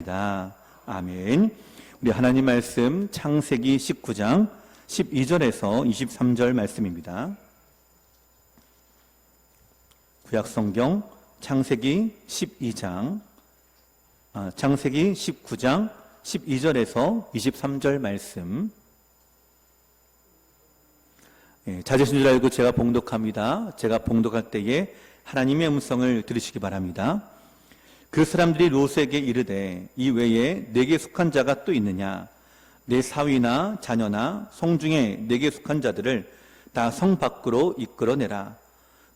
기도합니다. 아멘. 우리 하나님 말씀 창세기 19장 12절에서 23절 말씀입니다. 구약성경 창세기 19장 12절에서 23절 말씀. 잦으신 줄 알고 제가 봉독합니다. 제가 봉독할 때에 하나님의 음성을 들으시기 바랍니다. 그 사람들이 롯에게 이르되 이 외에 내게 속한 자가 또 있느냐? 내 사위나 자녀나 성중에 내게 속한 자들을 다 성 밖으로 이끌어내라.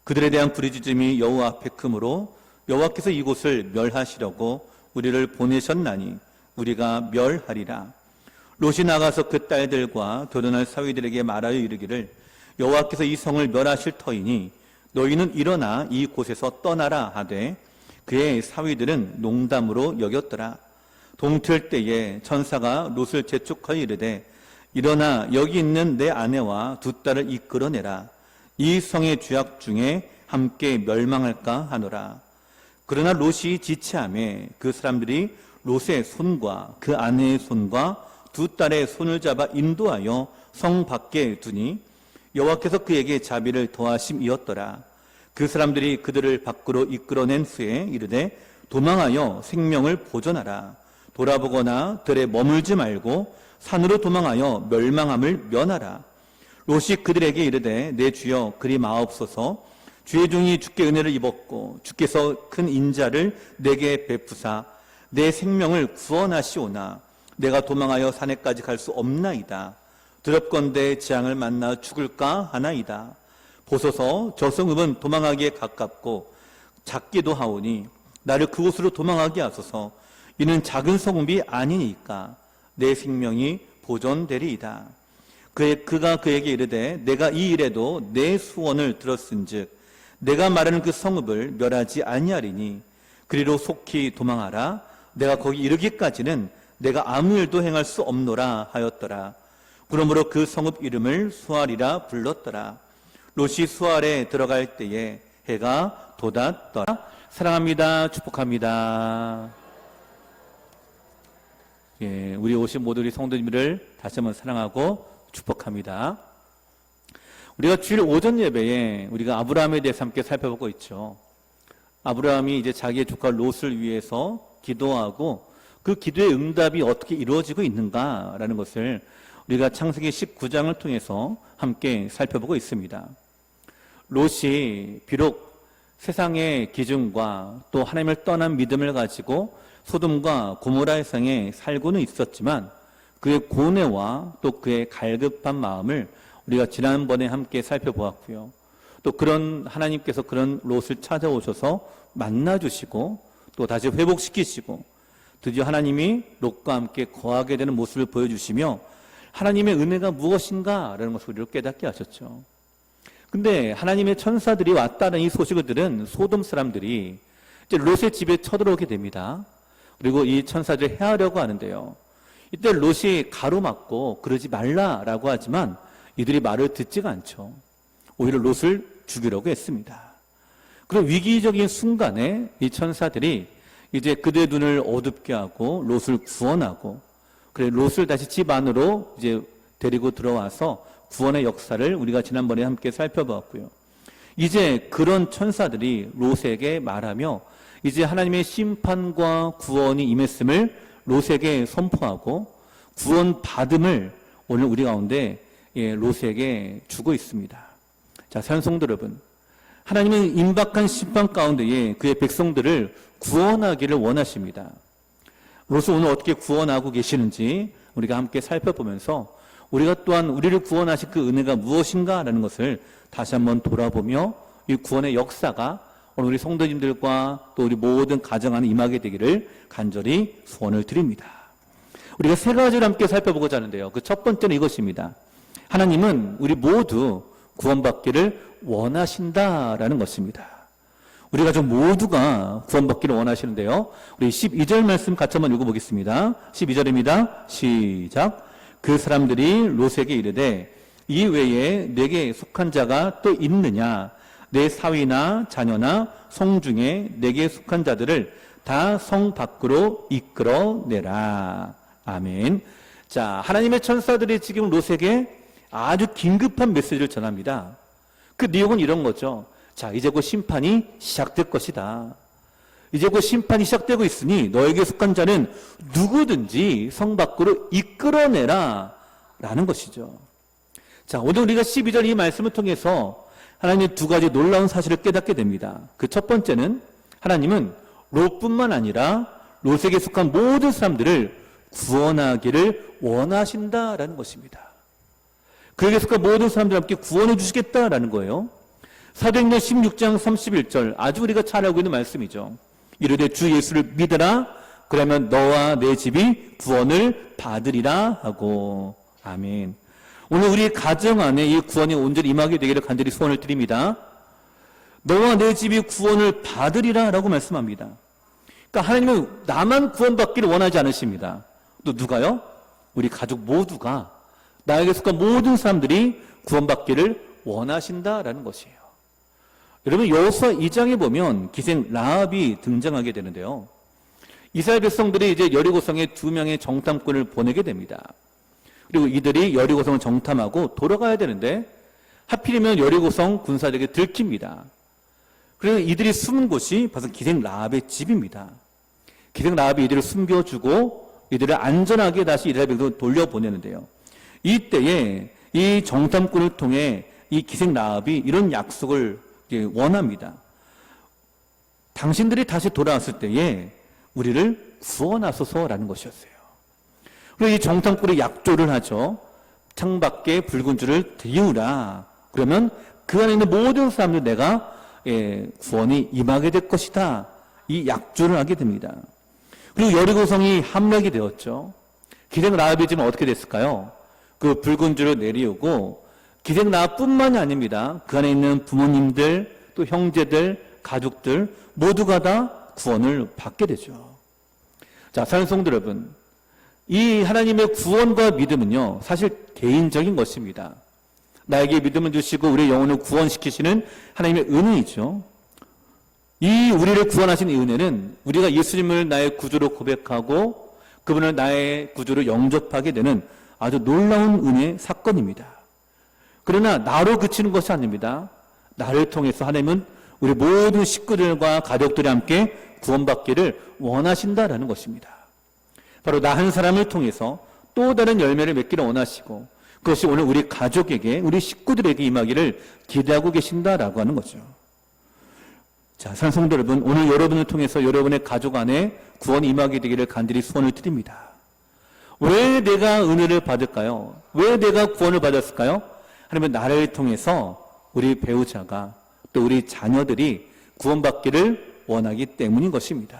그들에 대한 부르짖음이 여호와 앞에 크므로 여호와께서 이곳을 멸하시려고 우리를 보내셨나니 우리가 멸하리라. 롯이 나가서 그 딸들과 결혼할 사위들에게 말하여 이르기를 여호와께서 이 성을 멸하실 터이니 너희는 일어나 이 곳에서 떠나라 하되 그의 사위들은 농담으로 여겼더라. 동틀 때에 천사가 롯을 재촉하여 이르되 일어나 여기 있는 내 아내와 두 딸을 이끌어내라. 이 성의 죄악 중에 함께 멸망할까 하노라. 그러나 롯이 지체하매 그 사람들이 롯의 손과 그 아내의 손과 두 딸의 손을 잡아 인도하여 성 밖에 두니 여호와께서 그에게 자비를 더하심이었더라. 그 사람들이 그들을 밖으로 이끌어낸 후에 이르되 도망하여 생명을 보존하라. 돌아보거나 들에 머물지 말고 산으로 도망하여 멸망함을 면하라. 롯이 그들에게 이르되 내 주여 그리 마옵소서. 주의 종이 주께 은혜를 입었고 주께서 큰 인자를 내게 베푸사 내 생명을 구원하시오나 내가 도망하여 산에까지 갈 수 없나이다. 두렵건대 재앙을 만나 죽을까 하나이다. 보소서 저 성읍은 도망하기에 가깝고 작기도 하오니 나를 그곳으로 도망하게 하소서. 이는 작은 성읍이 아니니까 내 생명이 보존되리이다. 그가 그에게 이르되 내가 이 일에도 내 수원을 들었은즉 내가 말하는 그 성읍을 멸하지 아니하리니 그리로 속히 도망하라. 내가 거기 이르기까지는 내가 아무 일도 행할 수 없노라 하였더라. 그러므로 그 성읍 이름을 수알이라 불렀더라. 롯이 수알에 들어갈 때에 해가 돋았더라. 사랑합니다. 축복합니다. 우리 오신 모든 우리 성도님들을 다시 한번 사랑하고 축복합니다. 우리가 주일 오전 예배에 우리가 아브라함에 대해서 함께 살펴보고 있죠. 아브라함이 이제 자기의 조카 롯을 위해서 기도하고 그 기도의 응답이 어떻게 이루어지고 있는가라는 것을 우리가 창세기 19장을 통해서 함께 살펴보고 있습니다. 롯이 비록 세상의 기준과 또 하나님을 떠난 믿음을 가지고 소돔과 고모라의 성에 살고는 있었지만 그의 고뇌와 또 그의 갈급한 마음을 우리가 지난번에 함께 살펴보았고요. 또 그런 하나님께서 그런 롯을 찾아오셔서 만나주시고 또 다시 회복시키시고 드디어 하나님이 롯과 함께 거하게 되는 모습을 보여주시며 하나님의 은혜가 무엇인가라는 것을 우리를 깨닫게 하셨죠. 근데 하나님의 천사들이 왔다는 이 소식을 들은 소돔 사람들이 이제 롯의 집에 쳐들어오게 됩니다. 그리고 이 천사들을 해하려고 하는데요. 이때 롯이 가로막고 그러지 말라라고 하지만 이들이 말을 듣지가 않죠. 오히려 롯을 죽이려고 했습니다. 그런 위기적인 순간에 이 천사들이 이제 그들의 눈을 어둡게 하고 롯을 구원하고 그래 롯을 다시 집 안으로 이제 데리고 들어와서 구원의 역사를 우리가 지난번에 함께 살펴보았고요. 이제 그런 천사들이 롯에게 말하며 이제 하나님의 심판과 구원이 임했음을 롯에게 선포하고 구원 받음을 오늘 우리 가운데 롯에게 주고 있습니다. 자, 사랑하는 성도 여러분, 하나님은 임박한 심판 가운데에 그의 백성들을 구원하기를 원하십니다. 롯을 오늘 어떻게 구원하고 계시는지 우리가 함께 살펴보면서 우리가 또한 우리를 구원하신 그 은혜가 무엇인가라는 것을 다시 한번 돌아보며 이 구원의 역사가 오늘 우리 성도님들과 또 우리 모든 가정 안에 임하게 되기를 간절히 소원을 드립니다. 우리가 세 가지를 함께 살펴보고자 하는데요. 그 첫 번째는 이것입니다. 하나님은 우리 모두 구원받기를 원하신다라는 것입니다. 우리 가족 모두가 구원받기를 원하시는데요. 우리 12절 말씀 같이 한번 읽어보겠습니다. 12절입니다. 시작. 그 사람들이 롯에게 이르되 이 외에 내게 속한 자가 또 있느냐? 내 사위나 자녀나 성 중에 내게 속한 자들을 다 성 밖으로 이끌어내라. 아멘. 자, 하나님의 천사들이 지금 롯에게 아주 긴급한 메시지를 전합니다. 그 내용은 이런 거죠. 자, 이제 곧 심판이 시작될 것이다. 이제 곧 심판이 시작되고 있으니 너에게 속한 자는 누구든지 성 밖으로 이끌어내라 라는 것이죠. 자, 오늘 우리가 12절 이 말씀을 통해서 하나님의 두 가지 놀라운 사실을 깨닫게 됩니다. 그 첫 번째는 하나님은 롯뿐만 아니라 롯에게 속한 모든 사람들을 구원하기를 원하신다라는 것입니다. 그에게 속한 모든 사람들 함께 구원해 주시겠다라는 거예요. 사도행전 16장 31절 아주 우리가 잘 알고 있는 말씀이죠. 이르되 주 예수를 믿으라 그러면 너와 내 집이 구원을 받으리라 하고. 아멘. 오늘 우리 가정 안에 이 구원이 온전히 임하게 되기를 간절히 소원을 드립니다. 너와 내 집이 구원을 받으리라 라고 말씀합니다. 그러니까 하나님은 나만 구원받기를 원하지 않으십니다. 또 누가요? 우리 가족 모두가 나에게 속한 모든 사람들이 구원받기를 원하신다라는 것이에요. 여러분 여호수아 2장에 보면 기생 라합이 등장하게 되는데요. 이스라엘 백성들이 이제 여리고성에 2명의 정탐꾼을 보내게 됩니다. 그리고 이들이 여리고성을 정탐하고 돌아가야 되는데 하필이면 여리고성 군사들에게 들킵니다. 그래서 이들이 숨은 곳이 바로 기생 라합의 집입니다. 기생 라합이 이들을 숨겨주고 이들을 안전하게 다시 이스라엘 백성으로 돌려보내는데요. 이때에 이 정탐꾼을 통해 이 기생 라합이 이런 약속을 원합니다. 당신들이 다시 돌아왔을 때에 우리를 구원하소서라는 것이었어요. 그리고 이 정탐꾼이 약조를 하죠. 창밖에 붉은 줄을 드리우라. 그러면 그 안에 있는 모든 사람들 내가 구원이 임하게 될 것이다. 이 약조를 하게 됩니다. 그리고 여리고성이 함락이 되었죠. 기생 라합이 지금 어떻게 됐을까요? 그 붉은 줄을 내리우고 기생 라합뿐만이 아닙니다. 그 안에 있는 부모님들, 또 형제들, 가족들 모두가 다 구원을 받게 되죠. 자, 사랑하는 성도 여러분, 이 하나님의 구원과 믿음은요, 사실 개인적인 것입니다. 나에게 믿음을 주시고 우리의 영혼을 구원시키시는 하나님의 은혜이죠. 이 우리를 구원하신 이 은혜는 우리가 예수님을 나의 구주로 고백하고 그분을 나의 구주로 영접하게 되는 아주 놀라운 은혜의 사건입니다. 그러나 나로 그치는 것이 아닙니다. 나를 통해서 하나님은 우리 모든 식구들과 가족들이 함께 구원받기를 원하신다라는 것입니다. 바로 나 한 사람을 통해서 또 다른 열매를 맺기를 원하시고 그것이 오늘 우리 가족에게 우리 식구들에게 임하기를 기대하고 계신다라고 하는 거죠. 자, 사랑하는 성도 여러분, 오늘 여러분을 통해서 여러분의 가족 안에 구원이 임하게 되기를 간절히 소원을 드립니다. 왜 내가 은혜를 받을까요? 왜 내가 구원을 받았을까요? 하나님은 나를 통해서 우리 배우자가 또 우리 자녀들이 구원받기를 원하기 때문인 것입니다.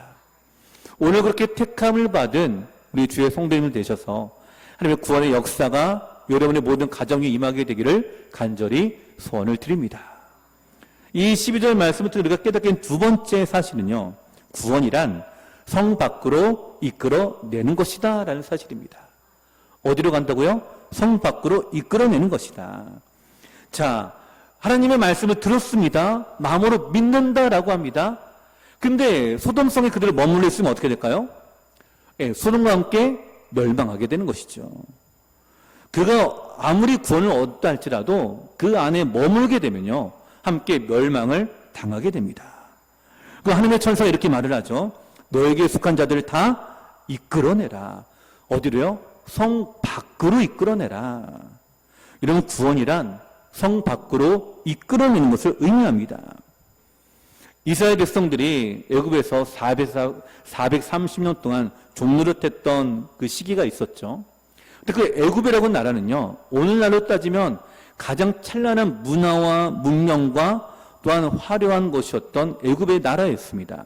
오늘 그렇게 택함을 받은 우리 주의 성도님을 되셔서 하나님의 구원의 역사가 여러분의 모든 가정에 임하게 되기를 간절히 소원을 드립니다. 이 12절 말씀을 통해 우리가 깨닫게 된 두 번째 사실은요, 구원이란 성 밖으로 이끌어내는 것이다 라는 사실입니다. 어디로 간다고요? 성 밖으로 이끌어내는 것이다. 자, 하나님의 말씀을 들었습니다. 마음으로 믿는다라고 합니다. 근데 소돔성에 그들을 머물러 있으면 어떻게 될까요? 소돔과 함께 멸망하게 되는 것이죠. 그가 아무리 구원을 얻다 할지라도 그 안에 머물게 되면요, 함께 멸망을 당하게 됩니다. 그 하나님의 천사가 이렇게 말을 하죠. 너에게 속한 자들을 다 이끌어내라. 어디로요? 성 밖으로 이끌어내라. 이런 구원이란 성 밖으로 이끌어내는 것을 의미합니다. 이스라엘 백성들이 애굽에서 430년 동안 종노릇했던 그 시기가 있었죠. 근데 그 애굽이라고 하는 나라는요, 오늘날로 따지면 가장 찬란한 문화와 문명과 또한 화려한 곳이었던 애굽의 나라였습니다.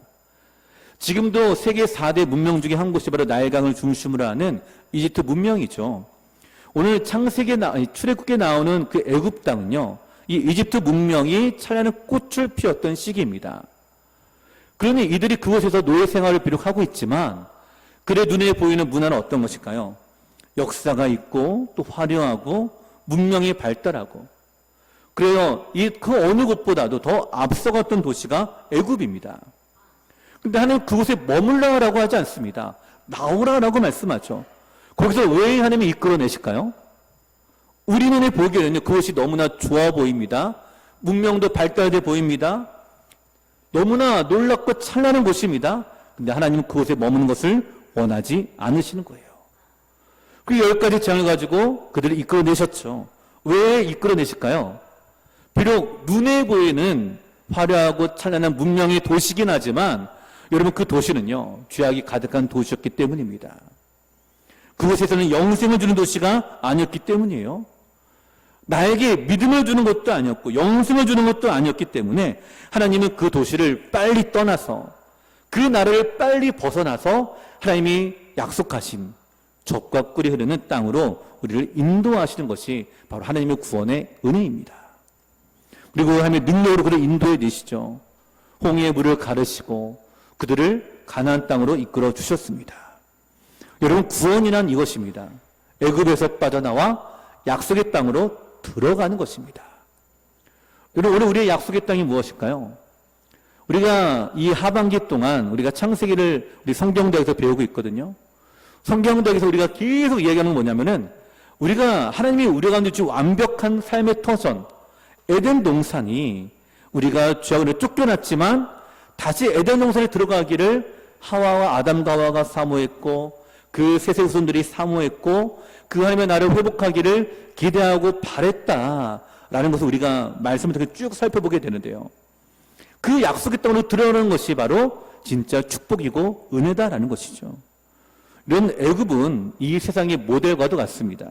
지금도 세계 4대 문명 중에 한 곳이 바로 나일강을 중심으로 하는 이집트 문명이죠. 오늘 출애굽기에 나오는 그 애굽 땅은요, 이 이집트 문명이 찬란한 꽃을 피웠던 시기입니다. 그러니 이들이 그곳에서 노예 생활을 비록 하고 있지만 그의 눈에 보이는 문화는 어떤 것일까요? 역사가 있고 또 화려하고 문명이 발달하고, 그래요. 그 어느 곳보다도 더 앞서갔던 도시가 애굽입니다. 근데 하나님 그곳에 머물라라고 하지 않습니다. 나오라라고 말씀하죠. 거기서 왜 하나님이 이끌어내실까요? 우리 눈에 보기에는요, 그것이 너무나 좋아 보입니다. 문명도 발달돼 보입니다. 너무나 놀랍고 찬란한 곳입니다. 근데 하나님은 그곳에 머무는 것을 원하지 않으시는 거예요. 그 10가지 재앙을 가지고 그들을 이끌어내셨죠. 왜 이끌어내실까요? 비록 눈에 보이는 화려하고 찬란한 문명의 도시긴 하지만 여러분 그 도시는요, 죄악이 가득한 도시였기 때문입니다. 그곳에서는 영생을 주는 도시가 아니었기 때문이에요. 나에게 믿음을 주는 것도 아니었고 영생을 주는 것도 아니었기 때문에 하나님은 그 도시를 빨리 떠나서 그 나라를 빨리 벗어나서 하나님이 약속하신 젖과 꿀이 흐르는 땅으로 우리를 인도하시는 것이 바로 하나님의 구원의 은혜입니다. 그리고 하나님의 능력으로 그를 인도해 내시죠. 홍해의 물을 가르시고 그들을 가나안 땅으로 이끌어 주셨습니다. 여러분, 구원이란 이것입니다. 애굽에서 빠져나와 약속의 땅으로 들어가는 것입니다. 여러분, 오늘 우리의 약속의 땅이 무엇일까요? 우리가 이 하반기 동안 우리가 창세기를 우리 성경대학에서 배우고 있거든요. 성경대학에서 우리가 계속 얘기하는 건 뭐냐면은 우리가 하나님이 우리 가운데 주신 완벽한 삶의 터전 에덴 동산이 우리가 죄악으로 쫓겨났지만 다시 에덴 동산에 들어가기를 하와와 아담과 하와가 사모했고 그 셋의 후손들이 사모했고 그 하나님의 나라를 회복하기를 기대하고 바랬다라는 것을 우리가 말씀을 통해 쭉 살펴보게 되는데요. 그 약속의 땅으로 들어오는 것이 바로 진짜 축복이고 은혜다라는 것이죠. 이런 애굽은 이 세상의 모델과도 같습니다.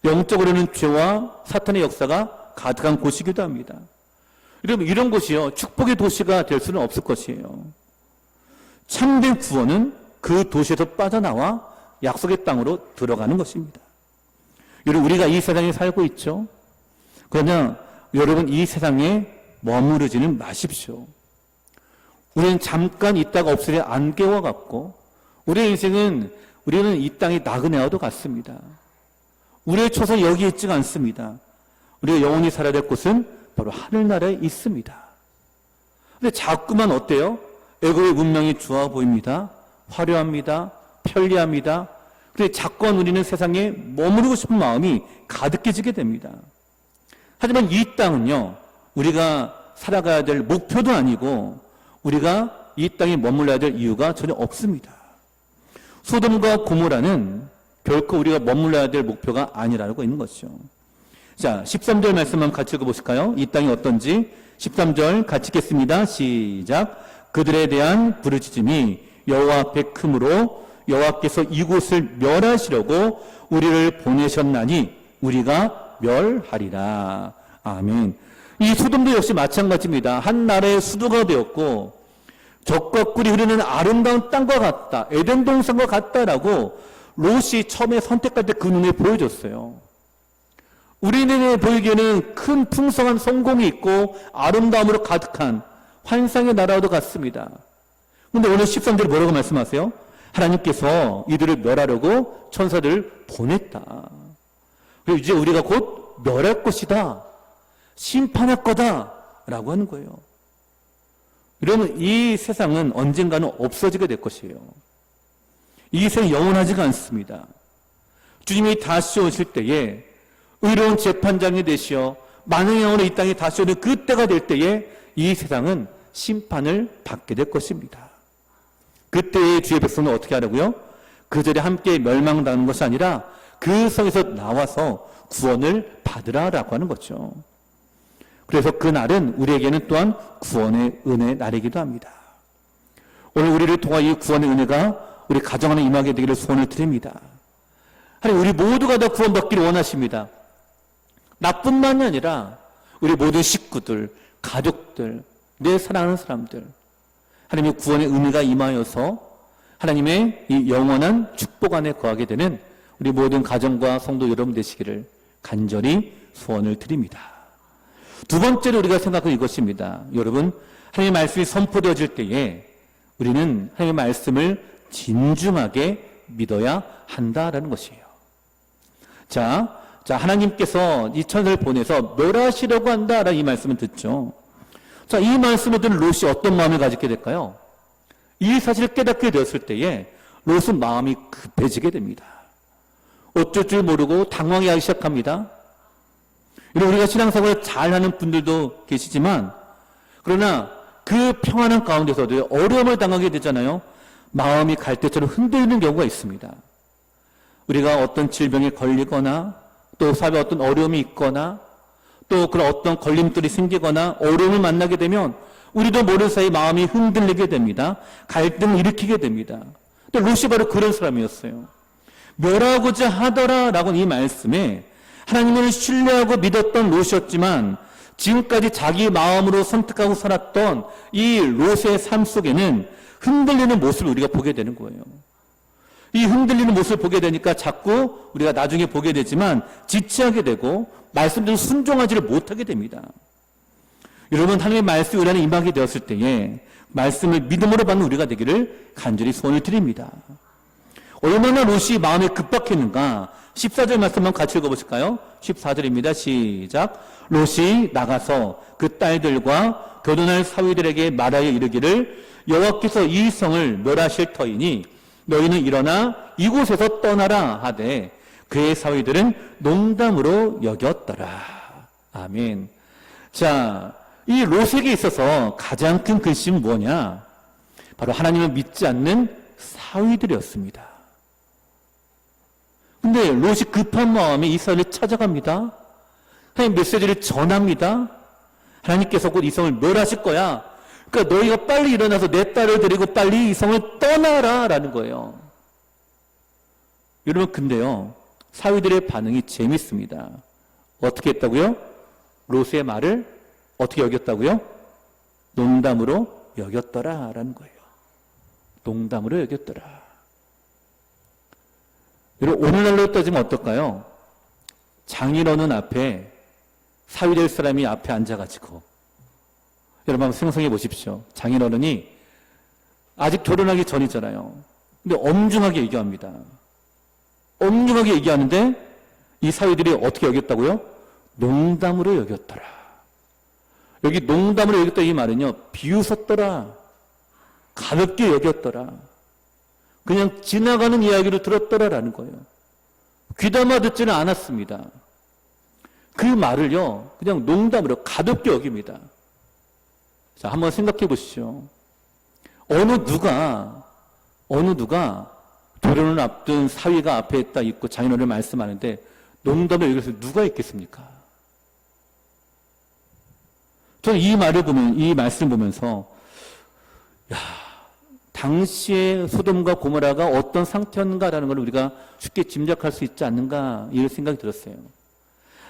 영적으로는 죄와 사탄의 역사가 가득한 곳이기도 합니다. 여러분, 이런 곳이요, 축복의 도시가 될 수는 없을 것이에요. 참된 구원은 그 도시에서 빠져나와 약속의 땅으로 들어가는 것입니다. 여러분, 우리가 이 세상에 살고 있죠. 그러나 여러분, 이 세상에 머무르지는 마십시오. 우리는 잠깐 있다가 없으려 안개와 같고 우리의 인생은 우리는 이 땅의 나그네와도 같습니다. 우리의 초선 여기 있지가 않습니다. 우리가 영원히 살아야 될 곳은 바로 하늘나라에 있습니다. 근데 자꾸만 어때요? 애굽의 문명이 좋아 보입니다. 화려합니다. 편리합니다. 그런데 자꾸만 우리는 세상에 머무르고 싶은 마음이 가득해지게 됩니다. 하지만 이 땅은요, 우리가 살아가야 될 목표도 아니고 우리가 이 땅에 머물러야 될 이유가 전혀 없습니다. 소돔과 고모라는 결코 우리가 머물러야 될 목표가 아니라고 있는 것이죠. 자, 13절 말씀만 같이 읽어보실까요? 이 땅이 어떤지 13절 같이 읽겠습니다. 시작. 그들에 대한 부르짖음이 여호와 앞에 크므로 여호와께서 이곳을 멸하시려고 우리를 보내셨나니 우리가 멸하리라. 아멘. 이 소돔도 역시 마찬가지입니다. 한 나라의 수도가 되었고 젖과 꿀이 흐르는 아름다운 땅과 같다, 에덴 동산과 같다라고 롯이 처음에 선택할 때 그 눈에 보여줬어요. 우리 눈에 보이기에는 큰 풍성한 성공이 있고 아름다움으로 가득한 환상의 나라와도 같습니다. 그런데 오늘 13절에 뭐라고 말씀하세요? 하나님께서 이들을 멸하려고 천사들을 보냈다. 그리고 이제 우리가 곧 멸할 것이다, 심판할 거다라고 하는 거예요. 이러면 이 세상은 언젠가는 없어지게 될 것이에요. 이 세상이 영원하지가 않습니다. 주님이 다시 오실 때에 의로운 재판장이 되시어 만왕의 영혼으로 이 땅에 다시 오는 그때가 될 때에 이 세상은 심판을 받게 될 것입니다. 그때의 주의 백성은 어떻게 하라고요? 그 절에 함께 멸망당하는 것이 아니라 그 성에서 나와서 구원을 받으라라고 하는 거죠. 그래서 그 날은 우리에게는 또한 구원의 은혜 날이기도 합니다. 오늘 우리를 통하 이 구원의 은혜가 우리 가정 안에 임하게 되기를 소원을 드립니다. 하나님, 우리 모두가 다 구원받기를 원하십니다. 나뿐만이 아니라 우리 모든 식구들, 가족들, 내 사랑하는 사람들, 하나님의 구원의 은혜가 임하여서 하나님의 이 영원한 축복 안에 거하게 되는 우리 모든 가정과 성도 여러분 되시기를 간절히 소원을 드립니다. 두 번째로 우리가 생각할 이것입니다. 여러분, 하나님의 말씀이 선포되어질 때에 우리는 하나님의 말씀을 진중하게 믿어야 한다라는 것이에요. 자, 하나님께서 이 천사를 보내서 멸하시려고 한다라는 이 말씀을 듣죠. 자, 이 말씀을 듣는 롯이 어떤 마음을 가지게 될까요? 이 사실을 깨닫게 되었을 때에 롯은 마음이 급해지게 됩니다. 어쩔 줄 모르고 당황해하기 시작합니다. 이런 우리가 신앙생활을 잘하는 분들도 계시지만 그러나 그 평안한 가운데서도 어려움을 당하게 되잖아요. 마음이 갈대처럼 흔들리는 경우가 있습니다. 우리가 어떤 질병에 걸리거나 또 사회에 어떤 어려움이 있거나 또 그런 어떤 걸림돌이 생기거나 어려움을 만나게 되면 우리도 모르는 사이 마음이 흔들리게 됩니다. 갈등을 일으키게 됩니다. 또 롯이 바로 그런 사람이었어요. 멸하고자 하더라라고는 이 말씀에 하나님을 신뢰하고 믿었던 롯이었지만 지금까지 자기 마음으로 선택하고 살았던 이 롯의 삶 속에는 흔들리는 모습을 우리가 보게 되는 거예요. 이 흔들리는 모습을 보게 되니까 자꾸 우리가 나중에 보게 되지만 지체하게 되고 말씀대로 순종하지를 못하게 됩니다. 여러분, 하나님의 말씀이 우리 안에 임하게 되었을 때에 말씀을 믿음으로 받는 우리가 되기를 간절히 소원을 드립니다. 얼마나 롯이 마음에 급박했는가 14절 말씀만 같이 읽어보실까요? 14절입니다. 시작. 롯이 나가서 그 딸들과 결혼할 사위들에게 말하여 이르기를 여호와께서 이 성을 멸하실 터이니 너희는 일어나 이곳에서 떠나라 하되 그의 사위들은 농담으로 여겼더라. 아멘. 자, 이 롯에게 있어서 가장 큰 근심은 뭐냐? 바로 하나님을 믿지 않는 사위들이었습니다. 근데 롯이 급한 마음에 이스라엘을 찾아갑니다. 하나님 메시지를 전합니다. 하나님께서 곧 이 성을 멸하실 거야. 그러니까 너희가 빨리 일어나서 내 딸을 데리고 빨리 이 성을 떠나라 라는 거예요. 여러분, 근데요, 사위들의 반응이 재밌습니다. 어떻게 했다고요? 롯의 말을 어떻게 여겼다고요? 농담으로 여겼더라 라는 거예요. 농담으로 여겼더라. 여러분, 오늘날로 따지면 어떨까요? 장인어른 앞에 사위될 사람이 앞에 앉아가지고 여러분 한번 생각해 보십시오. 장인어른이 아직 결혼하기 전이잖아요. 근데 엄중하게 얘기합니다. 엄중하게 얘기하는데 이 사위들이 어떻게 여겼다고요? 농담으로 여겼더라. 여기 농담으로 여겼다 이 말은요, 비웃었더라, 가볍게 여겼더라, 그냥 지나가는 이야기를 들었더라라는 거예요. 귀담아 듣지는 않았습니다. 그 말을요, 그냥 농담으로 가볍게 여깁니다. 자, 한번 생각해 보시죠. 어느 누가 결혼을 앞둔 사위가 앞에 딱 있고 장인어른을 말씀하는데 농담을 여기서 누가 있겠습니까? 저는 이 말을 보면, 이 말씀을 보면서, 야, 당시에 소돔과 고모라가 어떤 상태였는가라는 걸 우리가 쉽게 짐작할 수 있지 않는가, 이런 생각이 들었어요.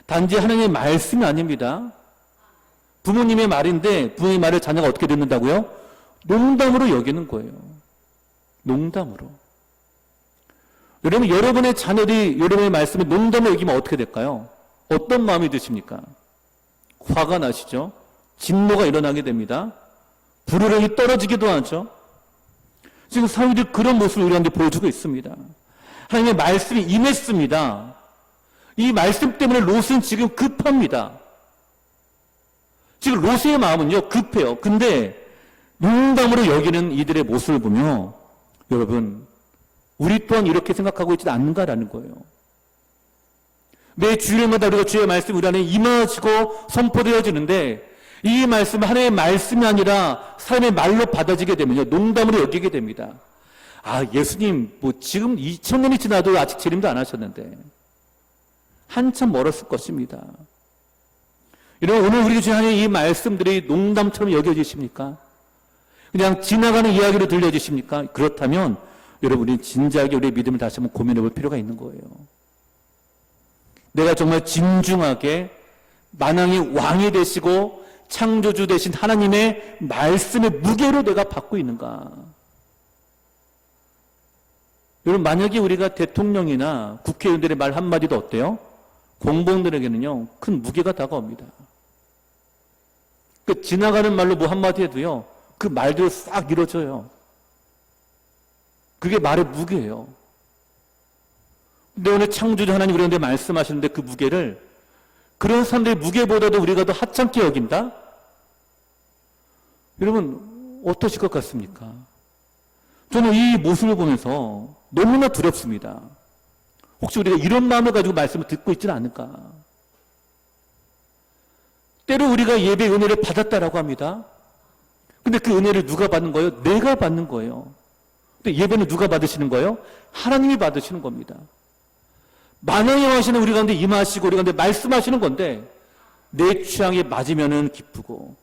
단지 하나님의 말씀이 아닙니다. 부모님의 말인데 부모님의 말을 자녀가 어떻게 듣는다고요? 농담으로 여기는 거예요. 농담으로. 여러분, 여러분의 자녀들이 여러분의 말씀을 농담으로 여기면 어떻게 될까요? 어떤 마음이 드십니까? 화가 나시죠? 진노가 일어나게 됩니다. 불효령이 떨어지기도 하죠. 지금 사위들 그런 모습을 우리한테 보여주고 있습니다. 하나님의 말씀이 임했습니다. 이 말씀 때문에 롯은 지금 급합니다. 지금 롯의 마음은요, 급해요. 근데 농담으로 여기는 이들의 모습을 보며 여러분, 우리 또한 이렇게 생각하고 있지 않는가라는 거예요. 매 주일마다 우리가 주의 말씀이 우리 안에 임하시고 선포되어지는데 이 말씀은 하나님의 말씀이 아니라 사람의 말로 받아지게 되면요, 농담으로 여기게 됩니다. 아, 예수님 뭐 지금 2000년이 지나도 아직 재림도 안 하셨는데 한참 멀었을 것입니다. 여러분, 오늘 우리 주신 하나님의 이 말씀들이 농담처럼 여겨지십니까? 그냥 지나가는 이야기로 들려지십니까? 그렇다면 여러분이 진지하게 우리의 믿음을 다시 한번 고민해 볼 필요가 있는 거예요. 내가 정말 진중하게 만왕의 왕이 되시고 창조주 되신 하나님의 말씀의 무게로 내가 받고 있는가? 여러분, 만약에 우리가 대통령이나 국회의원들의 말 한마디도 어때요? 공무원들에게는요, 큰 무게가 다가옵니다. 그 지나가는 말로 뭐 한마디 해도요, 그 말대로 싹 이루어져요. 그게 말의 무게예요. 근데 오늘 창조주 하나님 우리한테 말씀하시는데 그 무게를, 그런 사람들의 무게보다도 우리가 더 하찮게 여긴다? 여러분, 어떠실 것 같습니까? 저는 이 모습을 보면서 너무나 두렵습니다. 혹시 우리가 이런 마음을 가지고 말씀을 듣고 있지는 않을까? 때로 우리가 예배 은혜를 받았다라고 합니다. 근데 그 은혜를 누가 받는 거예요? 내가 받는 거예요. 근데 예배는 누가 받으시는 거예요? 하나님이 받으시는 겁니다. 만왕의 왕이시는 우리 가운데 임하시고 우리 가운데 말씀하시는 건데 내 취향에 맞으면은 기쁘고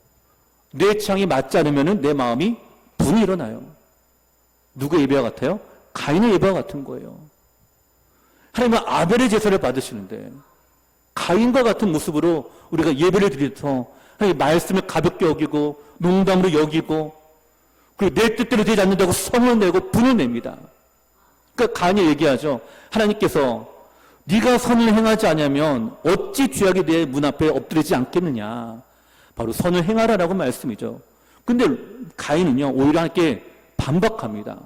내 취향이 맞지 않으면은 내 마음이 분이 일어나요. 누구의 예배와 같아요? 가인의 예배와 같은 거예요. 하나님은 아벨의 제사를 받으시는데 가인과 같은 모습으로 우리가 예배를 드려서 하나님의 말씀을 가볍게 여기고 농담으로 여기고 그리고 내 뜻대로 되지 않는다고 성을 내고 분을 냅니다. 그러니까 가인이 얘기하죠. 하나님께서 네가 선을 행하지 않으면 어찌 죄악이 내 문 앞에 엎드리지 않겠느냐. 바로 선을 행하라라고 말씀이죠. 근데 가인은요 오히려 하나님께 반박합니다.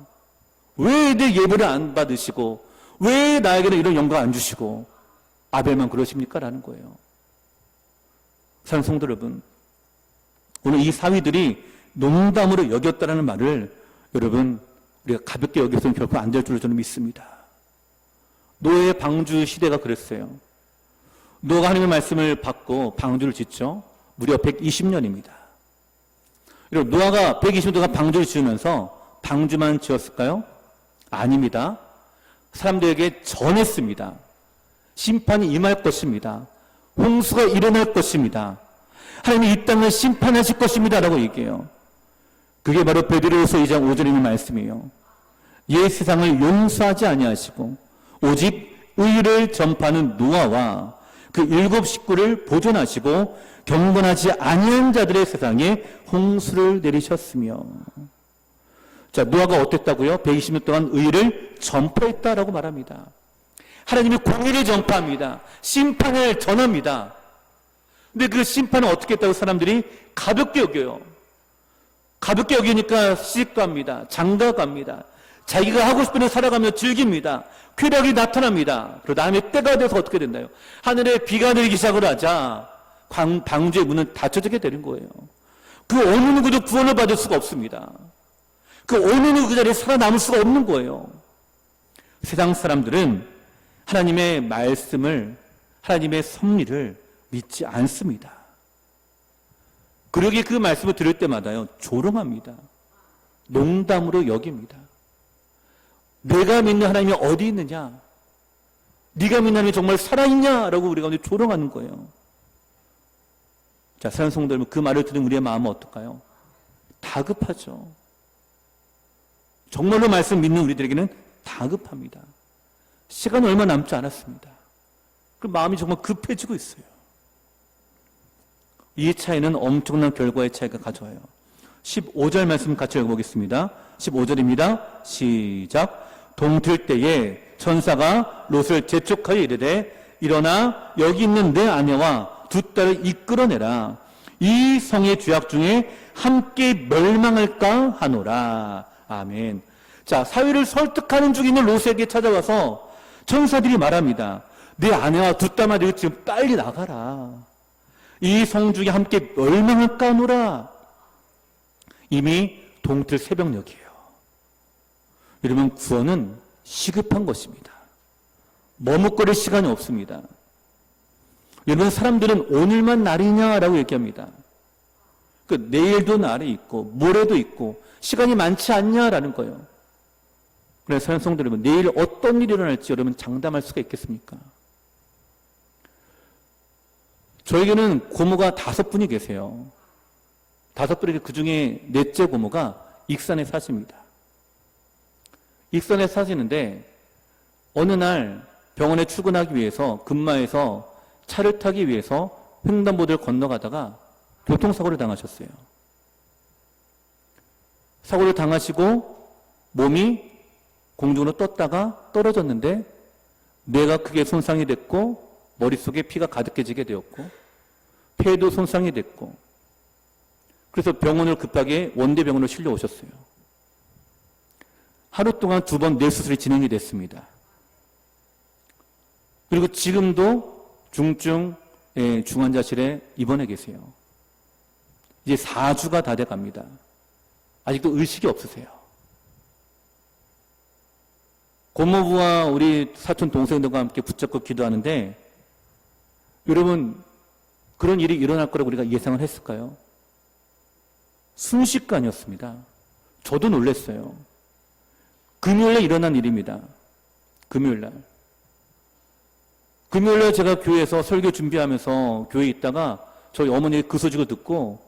왜 내 예배를 안 받으시고 왜 나에게는 이런 영광 안 주시고 아벨만 그러십니까? 라는 거예요. 사랑하는 성도 여러분, 오늘 이 사위들이 농담으로 여겼다라는 말을 여러분 우리가 가볍게 여겨서는 결코 안 될 줄로 저는 믿습니다. 노아의 방주 시대가 그랬어요. 노아가 하나님의 말씀을 받고 방주를 짓죠. 무려 120년입니다. 여러분 노아가 120년 동안 방주를 지으면서 방주만 지었을까요? 아닙니다. 사람들에게 전했습니다. 심판이 임할 것입니다. 홍수가 일어날 것입니다. 하나님이 이 땅을 심판하실 것입니다. 라고 얘기해요. 그게 바로 베드로후서 2장 5절에 있는 말씀이에요. 옛 세상을 용서하지 아니하시고 오직 의를 전파하는 노아와 그 7 식구를 보존하시고 경건하지 아니한 자들의 세상에 홍수를 내리셨으며. 자, 노아가 어땠다고요? 120년 동안 의를 전파했다라고 말합니다. 하나님이 공의를 전파합니다. 심판을 전합니다. 근데 그 심판을 어떻게 했다고 사람들이 가볍게 여겨요. 가볍게 여기니까 시집도 합니다. 장가도 합니다. 자기가 하고 싶은 대로 살아가며 즐깁니다. 쾌락이 나타납니다. 그러다 다음에 때가 돼서 어떻게 된다요? 하늘에 비가 내리기 시작을 하자 방주의 문은 닫혀지게 되는 거예요. 그 어느 누구도 구원을 받을 수가 없습니다. 그 어느 누구 그 자리에 살아남을 수가 없는 거예요. 세상 사람들은 하나님의 말씀을, 하나님의 섭리를 믿지 않습니다. 그러기에 그 말씀을 들을 때마다요, 조롱합니다. 농담으로 여깁니다. 내가 믿는 하나님이 어디 있느냐? 네가 믿는 하나님이 정말 살아있냐라고 우리 가운데 조롱하는 거예요. 자, 사랑하는 성도 여러분, 그 말을 들은 우리의 마음은 어떨까요? 다급하죠. 정말로 말씀 믿는 우리들에게는 다급합니다. 시간이 얼마 남지 않았습니다. 그 마음이 정말 급해지고 있어요. 이 차이는 엄청난 결과의 차이가 가져와요. 15절 말씀 같이 읽어보겠습니다. 15절입니다. 시작. 동틀 때에 천사가 롯을 재촉하여 이르되 일어나 여기 있는 내 아내와 두 딸을 이끌어내라. 이 성의 죄악 중에 함께 멸망할까 하노라. 아멘. 자, 사위를 설득하는 중에 있는 롯에게 찾아와서 천사들이 말합니다. 내 아내와 두 딸만 데리고 지금 빨리 나가라. 이 성 중에 함께 멸망할까 하노라. 이미 동틀 새벽녘이에요. 여러분, 구원은 시급한 것입니다. 머뭇거릴 시간이 없습니다. 여러분, 사람들은 오늘만 날이냐라고 얘기합니다. 그 내일도 날이 있고 모레도 있고 시간이 많지 않냐라는 거예요. 그래서 성도 여러분, 내일 어떤 일이 일어날지 여러분 장담할 수가 있겠습니까? 저에게는 고모가 5분이 계세요. 5분이 그 중에 넷째 고모가 익산에 사십니다. 익산에 사시는데 어느 날 병원에 출근하기 위해서 근마에서 차를 타기 위해서 횡단보도를 건너가다가 교통사고를 당하셨어요. 사고를 당하시고 몸이 공중으로 떴다가 떨어졌는데 뇌가 크게 손상이 됐고 머릿속에 피가 가득해지게 되었고 폐도 손상이 됐고 그래서 병원을 급하게 원대병원으로 실려오셨어요. 하루 동안 2번 뇌수술이 진행이 됐습니다. 그리고 지금도 중증 중환자실에 입원해 계세요. 이제 4주가 다 돼 갑니다. 아직도 의식이 없으세요. 고모부와 우리 사촌 동생들과 함께 붙잡고 기도하는데 여러분 그런 일이 일어날 거라고 우리가 예상을 했을까요? 순식간이었습니다. 저도 놀랐어요. 금요일에 일어난 일입니다. 금요일날 제가 교회에서 설교 준비하면서 교회에 있다가 저희 어머니의 그 소식을 듣고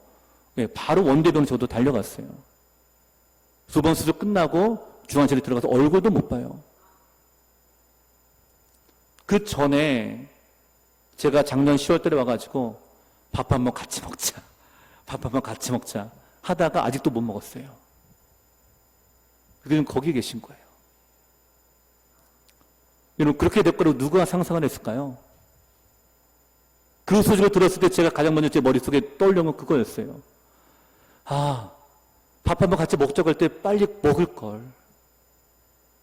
바로 원대병 저도 달려갔어요. 2번 수술 끝나고 중환자실에 들어가서 얼굴도 못 봐요. 그 전에 제가 작년 10월달에 와가지고 밥 한번 같이 먹자. 밥 한번 같이 먹자. 하다가 아직도 못 먹었어요. 그냥 거기 계신 거예요. 여러분, 그렇게 될 거라고 누가 상상을 했을까요? 그 소식을 들었을 때 제가 가장 먼저 제 머릿속에 떠올린 건 그거였어요. 아, 밥 한번 같이 먹자고 할 때 빨리 먹을 걸.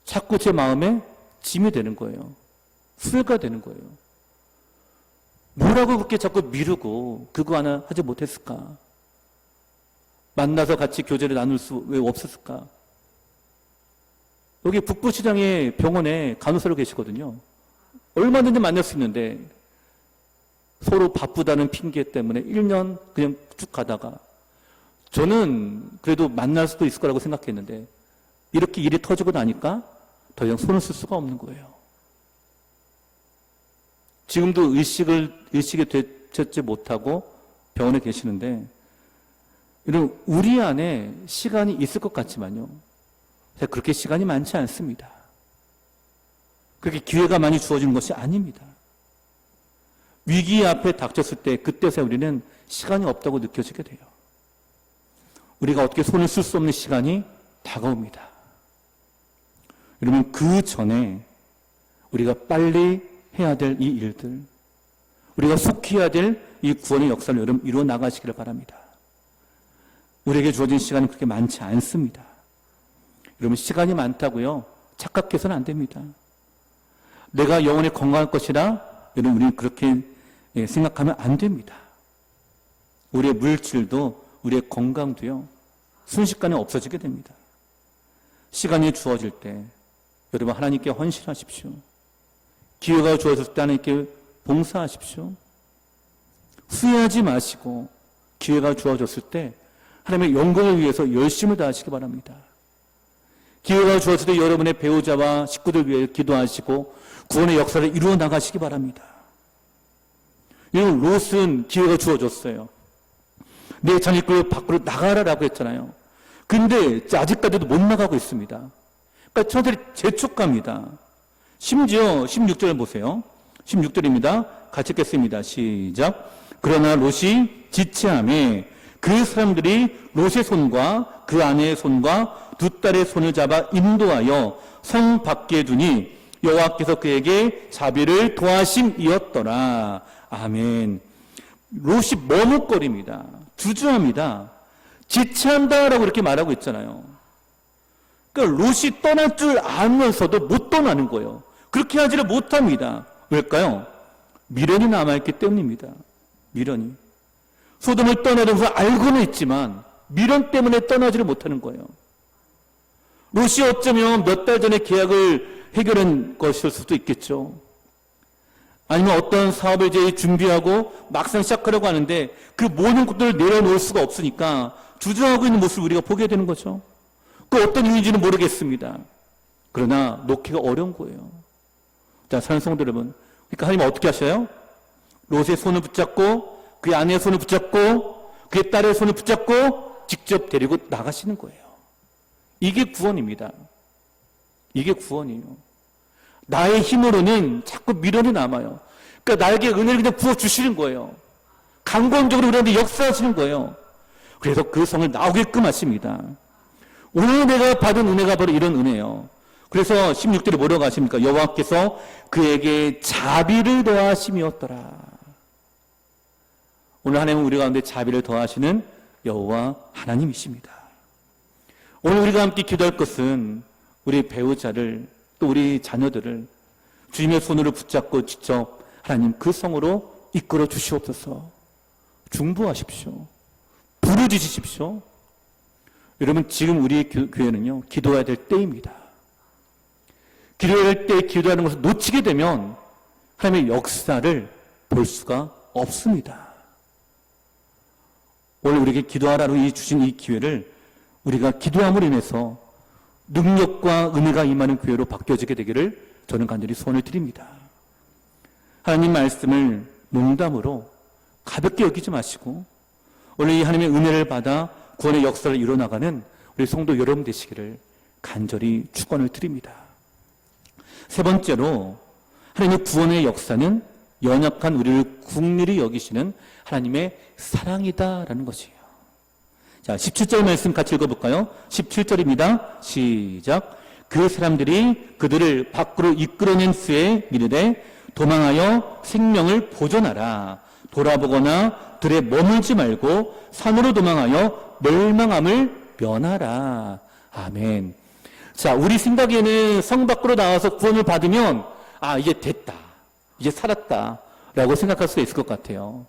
자꾸 제 마음에 짐이 되는 거예요. 수혜가 되는 거예요. 뭐라고 그렇게 자꾸 미루고 그거 하나 하지 못했을까? 만나서 같이 교제를 나눌 수 왜 없었을까? 여기 북부시장의 병원에 간호사로 계시거든요. 얼마든지 만날 수 있는데 서로 바쁘다는 핑계 때문에 1년 그냥 쭉 가다가 저는 그래도 만날 수도 있을 거라고 생각했는데 이렇게 일이 터지고 나니까 더 이상 손을 쓸 수가 없는 거예요. 지금도 의식이 되찾지 못하고 병원에 계시는데 이런 우리 안에 시간이 있을 것 같지만요. 그렇게 시간이 많지 않습니다. 그렇게 기회가 많이 주어지는 것이 아닙니다. 위기 앞에 닥쳤을 때 그때서야 우리는 시간이 없다고 느껴지게 돼요. 우리가 어떻게 손을 쓸 수 없는 시간이 다가옵니다. 여러분 그 전에 우리가 빨리 해야 될 이 일들, 우리가 속히 해야 될 이 구원의 역사를 여러분 이루어 나가시기를 바랍니다. 우리에게 주어진 시간은 그렇게 많지 않습니다. 여러분 시간이 많다고요 착각해서는 안 됩니다. 내가 영원히 건강할 것이라 여러분 우리는 그렇게 생각하면 안 됩니다. 우리의 물질도 우리의 건강도요 순식간에 없어지게 됩니다. 시간이 주어질 때 여러분 하나님께 헌신하십시오. 기회가 주어졌을 때 하나님께 봉사하십시오. 후회하지 마시고 기회가 주어졌을 때 하나님의 영광을 위해서 열심을 다하시기 바랍니다. 기회가 주어졌을 때 여러분의 배우자와 식구들 위해 기도하시고 구원의 역사를 이루어 나가시기 바랍니다. 여러분 롯은 기회가 주어졌어요. 내 자녀를 밖으로 나가라라고 했잖아요. 근데 아직까지도 못 나가고 있습니다. 그러니까 저들이 재촉합니다. 심지어 16절 보세요. 16절입니다. 같이 읽겠습니다. 시작. 그러나 롯이 지체함에 그 사람들이 롯의 손과 그 아내의 손과 두 딸의 손을 잡아 인도하여 성 밖에 두니 여호와께서 그에게 자비를 도하심이었더라. 아멘. 롯이 머뭇거립니다. 주저합니다. 지체한다라고 이렇게 말하고 있잖아요. 그러니까 롯이 떠날 줄 알면서도 못 떠나는 거예요. 그렇게 하지를 못합니다. 왜일까요? 미련이 남아있기 때문입니다. 미련이. 소돔을 떠나면서 알고는 있지만 미련 때문에 떠나지를 못하는 거예요. 롯이 어쩌면 몇 달 전에 계약을 해결한 것일 수도 있겠죠. 아니면 어떤 사업을 이제 준비하고 막상 시작하려고 하는데 그 모든 것들을 내려놓을 수가 없으니까 주저하고 있는 모습을 우리가 보게 되는 거죠. 그 어떤 이유인지는 모르겠습니다. 그러나 놓기가 어려운 거예요. 자, 사랑하는 성도 여러분. 그러니까 하나님은 어떻게 하셔요? 롯의 손을 붙잡고 그의 아내의 손을 붙잡고 그의 딸의 손을 붙잡고 직접 데리고 나가시는 거예요. 이게 구원입니다. 이게 구원이에요. 나의 힘으로는 자꾸 미련이 남아요. 그러니까 나에게 은혜를 그냥 부어주시는 거예요. 강권적으로 우리한테 역사하시는 거예요. 그래서 그 성을 나오게끔 하십니다. 오늘 내가 받은 은혜가 바로 이런 은혜예요. 그래서 16절에 뭐라고 하십니까? 여호와께서 그에게 자비를 더하심이었더라. 오늘 하나님은 우리 가운데 자비를 더하시는 여호와 하나님이십니다. 오늘 우리가 함께 기도할 것은 우리 배우자를 또 우리 자녀들을 주님의 손으로 붙잡고 직접 하나님 그 성으로 이끌어 주시옵소서. 중보하십시오. 부르짖으십시오. 여러분 지금 우리 교회는요 기도해야 될 때입니다. 기도할 때 기도하는 것을 놓치게 되면 하나님의 역사를 볼 수가 없습니다. 오늘 우리에게 기도하라고 주신 이 기회를 우리가 기도함으로 인해서 능력과 은혜가 임하는 교회로 바뀌어지게 되기를 저는 간절히 소원을 드립니다. 하나님 말씀을 농담으로 가볍게 여기지 마시고 오늘 이 하나님의 은혜를 받아 구원의 역사를 이뤄나가는 우리 성도 여러분 되시기를 간절히 축원을 드립니다. 세 번째로 하나님의 구원의 역사는 연약한 우리를 국률이 여기시는 하나님의 사랑이다라는 것이에요. 자, 17절 말씀 같이 읽어볼까요? 17절입니다. 시작. 그 사람들이 그들을 밖으로 이끌어낸 수에 이르되 도망하여 생명을 보존하라. 돌아보거나 들에 머물지 말고 산으로 도망하여 멸망함을 면하라. 아멘. 자, 우리 생각에는 성 밖으로 나와서 구원을 받으면 이제 됐다. 이제 살았다. 라고 생각할 수 있을 것 같아요.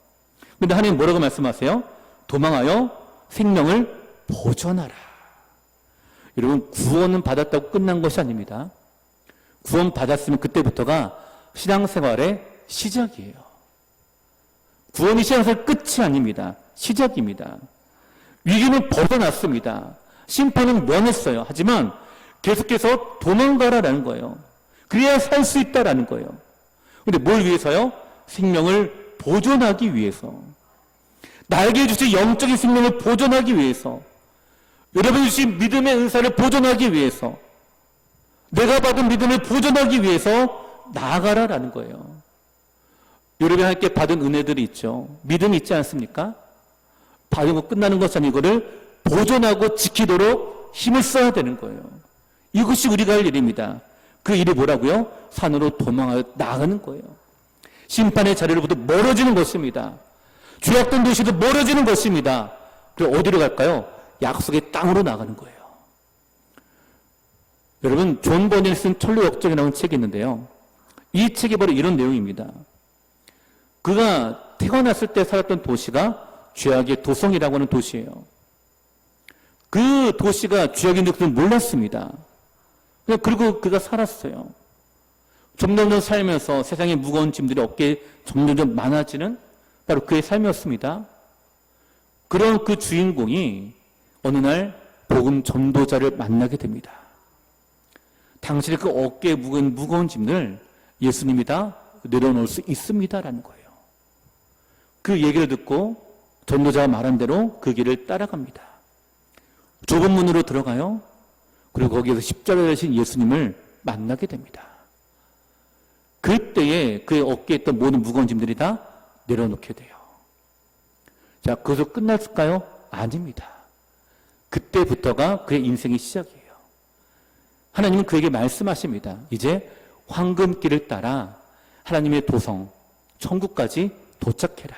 근데 하나님 뭐라고 말씀하세요? 도망하여 생명을 보존하라. 여러분, 구원은 받았다고 끝난 것이 아닙니다. 구원 받았으면 그때부터가 신앙생활의 시작이에요. 구원이 신앙생활 끝이 아닙니다. 시작입니다. 위기는 벗어났습니다. 심판은 면했어요. 하지만 계속해서 도망가라라는 거예요. 그래야 살 수 있다라는 거예요. 근데 뭘 위해서요? 생명을 보존하기 위해서. 나에게 주신 영적인 생명을 보존하기 위해서. 여러분이 주신 믿음의 은사를 보존하기 위해서. 내가 받은 믿음을 보존하기 위해서 나아가라라는 거예요. 여러분이 함께 받은 은혜들이 있죠. 믿음이 있지 않습니까? 받은 거 끝나는 것이 아니고 이거를 보존하고 지키도록 힘을 써야 되는 거예요. 이것이 우리가 할 일입니다. 그 일이 뭐라고요? 산으로 도망하여 나가는 거예요. 심판의 자리로부터 멀어지는 것입니다. 죄악된 도시도 멀어지는 것입니다. 그리고 어디로 갈까요? 약속의 땅으로 나가는 거예요. 여러분, 존 버니를 쓴 철로 역정이라는 책이 있는데요. 이 책이 바로 이런 내용입니다. 그가 태어났을 때 살았던 도시가 죄악의 도성이라고 하는 도시예요. 그 도시가 죄악인 것을 몰랐습니다. 그리고 그가 살았어요. 점점 살면서 세상의 무거운 짐들이 어깨에 점점 많아지는 바로 그의 삶이었습니다. 그런 그 주인공이 어느 날 복음 전도자를 만나게 됩니다. 당신의 그 어깨에 무거운 짐을 예수님이 다 내려놓을 수 있습니다라는 거예요. 그 얘기를 듣고 전도자가 말한 대로 그 길을 따라갑니다. 좁은 문으로 들어가요. 그리고 거기에서 십자가에 달리신 예수님을 만나게 됩니다. 그때에 그의 어깨에 있던 모든 무거운 짐들이 다 내려놓게 돼요. 자, 그것으로 끝났을까요? 아닙니다. 그때부터가 그의 인생의 시작이에요. 하나님은 그에게 말씀하십니다. 이제 황금길을 따라 하나님의 도성, 천국까지 도착해라.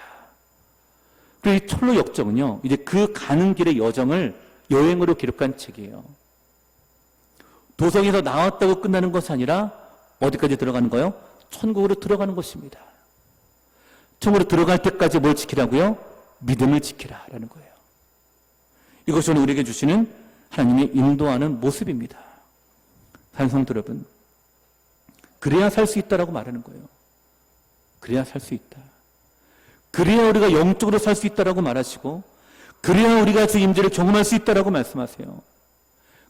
그리고 이 철로 역정은요, 이제 그 가는 길의 여정을 여행으로 기록한 책이에요. 도성에서 나왔다고 끝나는 것이 아니라 어디까지 들어가는 거예요? 천국으로 들어가는 것입니다. 천국으로 들어갈 때까지 뭘 지키라고요? 믿음을 지키라라는 거예요. 이것이 오늘 우리에게 주시는 하나님의 인도하는 모습입니다. 산성도 여러분, 그래야 살 수 있다라고 말하는 거예요. 그래야 살 수 있다. 그래야 우리가 영적으로 살 수 있다라고 말하시고, 그래야 우리가 주 임재를 경험할 수 있다라고 말씀하세요.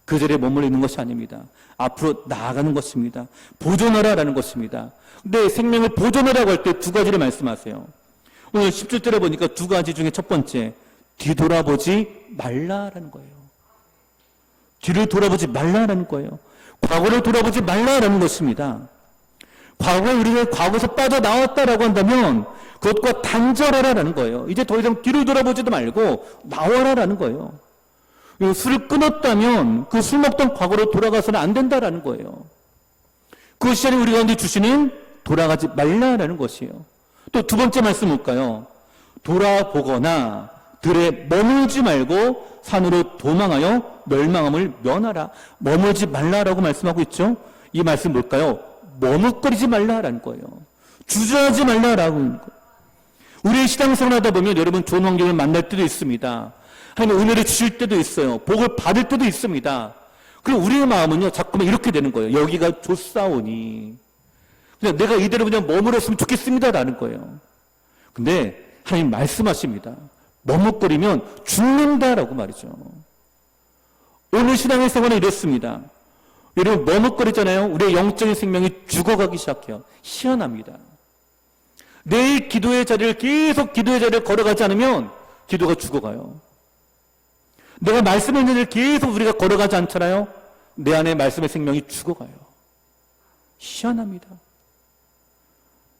그 자리에 머물러 있는 것이 아닙니다. 앞으로 나아가는 것입니다. 보존하라라는 것입니다. 근데 생명을 보존하라고 할 때 두 가지를 말씀하세요. 오늘 17절에 보니까 두 가지 중에 첫 번째, 뒤돌아보지 말라라는 거예요. 뒤를 돌아보지 말라라는 거예요. 과거를 돌아보지 말라라는 것입니다. 과거에 우리가 과거에서 빠져나왔다라고 한다면 그것과 단절하라라는 거예요. 이제 더 이상 뒤를 돌아보지도 말고 나와라라는 거예요. 술을 끊었다면 그 술 먹던 과거로 돌아가서는 안 된다라는 거예요. 그것이 아니라 우리 가운데 주시는 돌아가지 말라라는 것이에요. 또 두 번째 말씀 볼까요? 돌아보거나 들에 머물지 말고 산으로 도망하여 멸망함을 면하라. 머물지 말라라고 말씀하고 있죠. 이 말씀 뭘까요? 머뭇거리지 말라라는 거예요. 주저하지 말라라고 하는 거예요. 우리의 신앙생활 하다 보면 여러분 좋은 환경을 만날 때도 있습니다. 하나님 은혜를 주실 때도 있어요. 복을 받을 때도 있습니다. 그럼 우리의 마음은요, 자꾸만 이렇게 되는 거예요. 여기가 좋사오니. 그냥 내가 이대로 그냥 머물렀으면 좋겠습니다라는 거예요. 근데 하나님 말씀하십니다. 머뭇거리면 죽는다라고 말이죠. 오늘 신앙의 생활은 이렇습니다. 여러분 머뭇거리잖아요. 우리의 영적인 생명이 죽어가기 시작해요. 희한합니다. 내일 기도의 자리를 계속 기도의 자리를 걸어가지 않으면 기도가 죽어가요. 내가 말씀의 자리를 계속 우리가 걸어가지 않잖아요. 내 안에 말씀의 생명이 죽어가요. 희한합니다.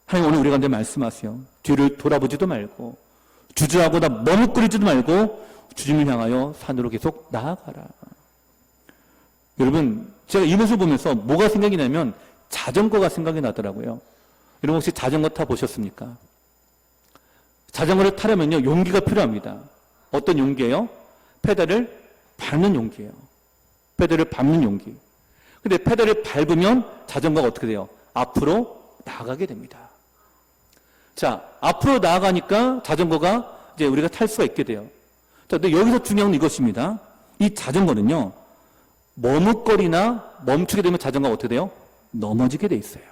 하나님 오늘 우리 가운데 말씀하세요. 뒤를 돌아보지도 말고 주저하거나 머뭇거리지도 말고 주님을 향하여 산으로 계속 나아가라. 여러분 제가 이 모습을 보면서 뭐가 생각이 나면 자전거가 생각이 나더라고요. 여러분 혹시 자전거 타보셨습니까? 자전거를 타려면요 용기가 필요합니다. 어떤 용기예요? 페달을 밟는 용기예요. 페달을 밟는 용기. 근데 페달을 밟으면 자전거가 어떻게 돼요? 앞으로 나가게 됩니다. 자, 앞으로 나아가니까 자전거가 이제 우리가 탈 수가 있게 돼요. 자, 근데 여기서 중요한 건 이것입니다. 이 자전거는요, 머뭇거리나 멈추게 되면 자전거가 어떻게 돼요? 넘어지게 돼 있어요.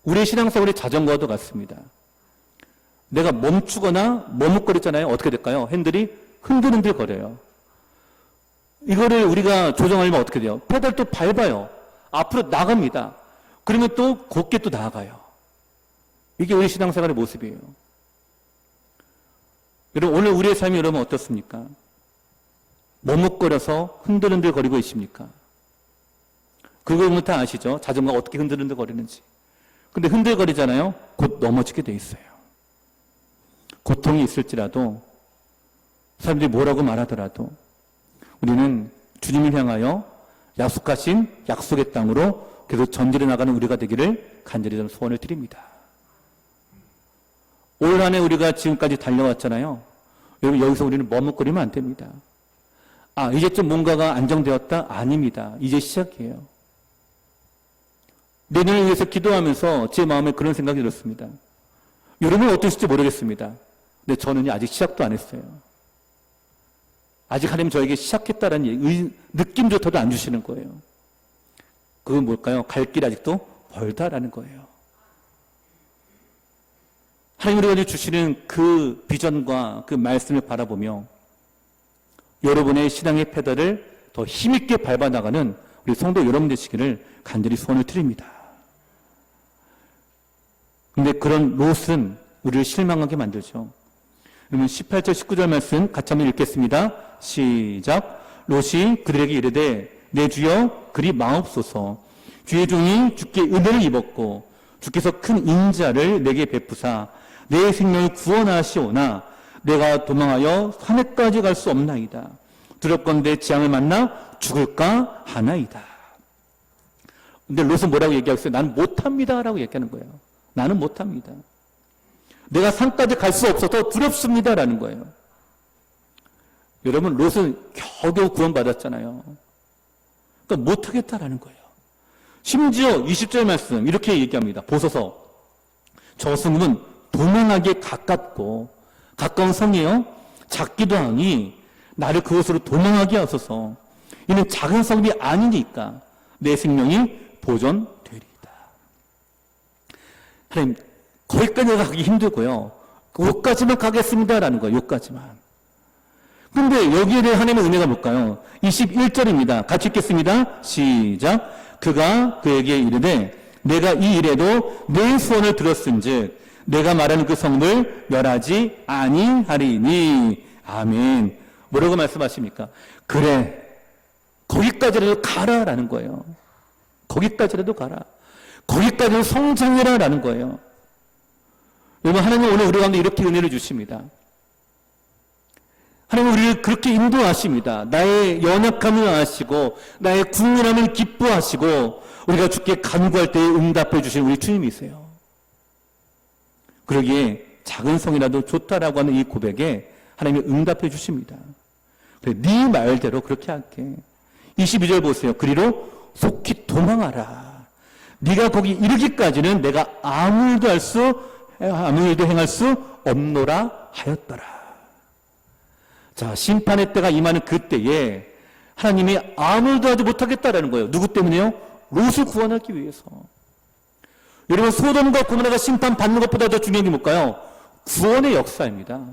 우리의 신앙생활의 자전거와도 같습니다. 내가 멈추거나 머뭇거리잖아요. 어떻게 될까요? 핸들이 흔들흔들 거려요. 이거를 우리가 조정하려면 어떻게 돼요? 페달 또 밟아요. 앞으로 나갑니다. 그러면 또 곧게 또 나아가요. 이게 우리 신앙생활의 모습이에요. 여러분 오늘 우리의 삶이 여러분 어떻습니까? 머뭇거려서 흔들흔들 거리고 있습니까? 그거 보면 다 아시죠? 자전거가 어떻게 흔들흔들 거리는지. 근데 흔들거리잖아요. 곧 넘어지게 돼 있어요. 고통이 있을지라도 사람들이 뭐라고 말하더라도 우리는 주님을 향하여 약속하신 약속의 땅으로 계속 전진해 나가는 우리가 되기를 간절히 저는 소원을 드립니다. 올 한 해 우리가 지금까지 달려왔잖아요. 여러분 여기서 우리는 머뭇거리면 안 됩니다. 아 이제 좀 뭔가가 안정되었다? 아닙니다. 이제 시작이에요. 내년을 위해서 기도하면서 제 마음에 그런 생각이 들었습니다. 여러분은 어떠실지 모르겠습니다. 근데 저는 아직 시작도 안 했어요. 아직 하나님 저에게 시작했다는 느낌조차도 안 주시는 거예요. 그건 뭘까요? 갈 길 아직도 멀다라는 거예요. 하나님 우리가 주시는 그 비전과 그 말씀을 바라보며 여러분의 신앙의 페달을 더 힘있게 밟아나가는 우리 성도 여러분 되시기를 간절히 소원을 드립니다. 근데 그런 롯은 우리를 실망하게 만들죠. 그러면 18절 19절 말씀 같이 한번 읽겠습니다. 시작. 롯이 그들에게 이르되 내 주여 그리 마옵소서. 주의 종이 주께 은혜를 입었고 주께서 큰 인자를 내게 베푸사 내 생명을 구원하시오나 내가 도망하여 산에까지 갈 수 없나이다. 두렵건대 재앙을 만나 죽을까 하나이다. 근데 롯은 뭐라고 얘기하겠어요? 나는 못합니다 라고 얘기하는 거예요. 나는 못합니다. 내가 산까지 갈 수 없어서 두렵습니다 라는 거예요. 여러분 롯은 겨우겨우 구원받았잖아요. 그러니까 못하겠다라는 거예요. 심지어 20절 말씀 이렇게 얘기합니다. 보소서 저 성은 도망하기에 가깝고 가까운 성이에요. 작기도 하니 나를 그곳으로 도망하게 하소서. 이는 작은 성이 아니니까 내 생명이 보존되리이다. 하나님 거기까지 가기 힘들고요. 여기까지만 가겠습니다라는 거예요. 여기까지만. 근데 여기에 대해 하나님의 은혜가 뭘까요? 21절입니다. 같이 읽겠습니다. 시작. 그가 그에게 이르되 내가 이 일에도 내 소원을 들었은즉 내가 말하는 그 성을 멸하지 아니하리니. 아멘. 뭐라고 말씀하십니까? 그래 거기까지라도 가라라는 거예요. 거기까지라도 가라. 거기까지도 성장해라라는 거예요. 여러분 하나님 오늘 우리 가운데 이렇게 은혜를 주십니다. 하나님 우리를 그렇게 인도하십니다. 나의 연약함을 아시고 나의 국민함을 기뻐하시고 우리가 주께 간구할 때에 응답해 주신 우리 주님이세요. 그러기에 작은 성이라도 좋다라고 하는 이 고백에 하나님이 응답해 주십니다. 그래, 네 말대로 그렇게 할게. 22절 보세요. 그리로 속히 도망하라. 네가 거기 이르기까지는 내가 아무 일도 행할 수 없노라 하였더라. 자, 심판의 때가 임하는 그때에 하나님이 아무도 하지 못하겠다라는 거예요. 누구 때문에요? 롯을 구원하기 위해서. 여러분, 소돔과 고모라가 심판받는 것보다 더 중요한 게 뭘까요? 구원의 역사입니다.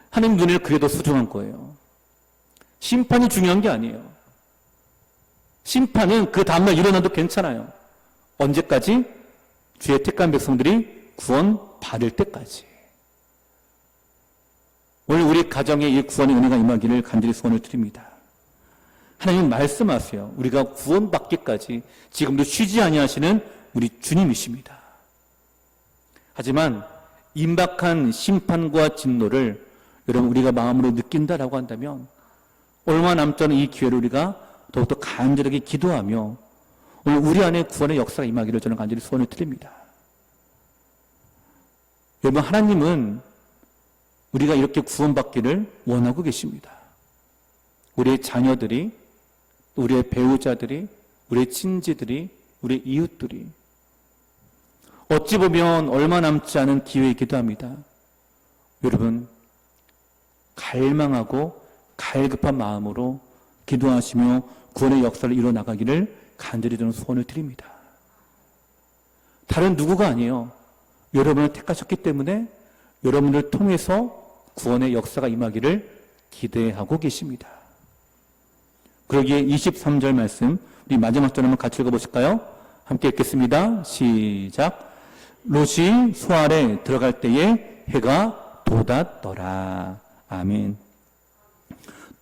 하나님 눈에는 그래도 소중한 거예요. 심판이 중요한 게 아니에요. 심판은 그 다음날 일어나도 괜찮아요. 언제까지? 주의 택한 백성들이 구원받을 때까지. 오늘 우리 가정에 이 구원의 은혜가 임하기를 간절히 소원을 드립니다. 하나님 말씀하세요. 우리가 구원받기까지 지금도 쉬지 아니하시는 우리 주님이십니다. 하지만 임박한 심판과 진노를 여러분 우리가 마음으로 느낀다라고 한다면 얼마 남지 않은 이 기회를 우리가 더욱더 간절하게 기도하며 오늘 우리 안에 구원의 역사가 임하기를 저는 간절히 소원을 드립니다. 여러분, 하나님은 우리가 이렇게 구원받기를 원하고 계십니다. 우리의 자녀들이, 우리의 배우자들이, 우리의 친지들이, 우리의 이웃들이 어찌 보면 얼마 남지 않은 기회이기도 합니다. 여러분, 갈망하고 갈급한 마음으로 기도하시며 구원의 역사를 이뤄나가기를 간절히 저는 소원을 드립니다. 다른 누구가 아니에요. 여러분을 택하셨기 때문에 여러분을 통해서 구원의 역사가 임하기를 기대하고 계십니다. 그러기에 23절 말씀 우리 마지막 절 한번 같이 읽어보실까요? 함께 읽겠습니다. 시작. 롯이 소알에 들어갈 때에 해가 돋았더라. 아멘.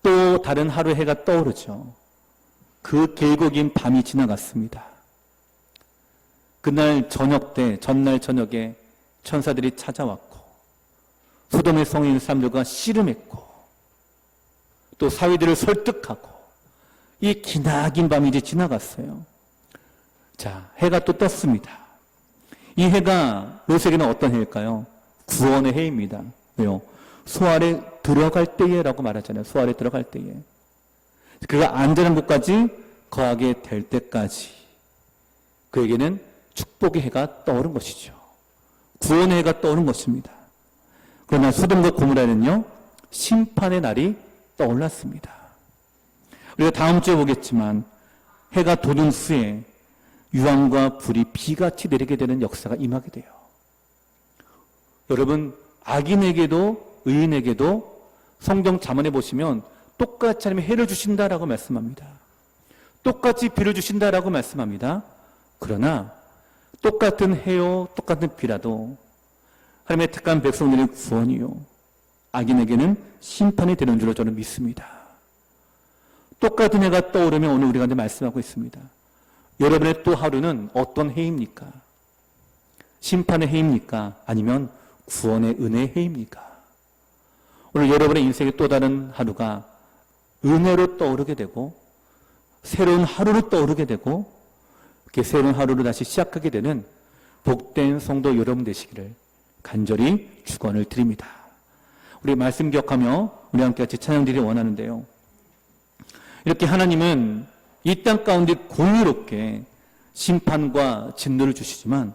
또 다른 하루의 해가 떠오르죠. 그 길고 긴 밤이 지나갔습니다. 그날 저녁 때, 전날 저녁에 천사들이 찾아왔고 소돔의 성에 있는 사람들과 씨름했고 또 사위들을 설득하고 이 기나긴 밤이 이제 지나갔어요. 자, 해가 또 떴습니다. 이 해가 롯에게는 어떤 해일까요? 구원의 해입니다. 왜요? 소알에 들어갈 때에라고 말하잖아요. 소알에 들어갈 때에. 그가 안전한 곳까지 거하게 될 때까지 그에게는 축복의 해가 떠오른 것이죠. 구원의 해가 떠오른 것입니다. 그러나 소돔과 고모라는요, 심판의 날이 떠올랐습니다. 우리가 다음 주에 보겠지만 해가 돋은 후에 유황과 불이 비같이 내리게 되는 역사가 임하게 돼요. 여러분, 악인에게도 의인에게도 성경 잠언에 보시면 똑같이 하나님이 해를 주신다라고 말씀합니다. 똑같이 비를 주신다라고 말씀합니다. 그러나 똑같은 해요, 똑같은 비라도 하나님의 택한 백성들의 구원이요, 악인에게는 심판이 되는 줄로 저는 믿습니다. 똑같은 해가 떠오르면 오늘 우리가 말씀하고 있습니다. 여러분의 또 하루는 어떤 해입니까? 심판의 해입니까? 아니면 구원의 은혜의 해입니까? 오늘 여러분의 인생의 또 다른 하루가 은혜로 떠오르게 되고 새로운 하루로 떠오르게 되고 이렇게 새로운 하루를 다시 시작하게 되는 복된 성도 여러분 되시기를 간절히 축원을 드립니다. 우리 말씀 기억하며 우리 함께 같이 찬양드리기 원하는데요. 이렇게 하나님은 이 땅 가운데 공의롭게 심판과 진노를 주시지만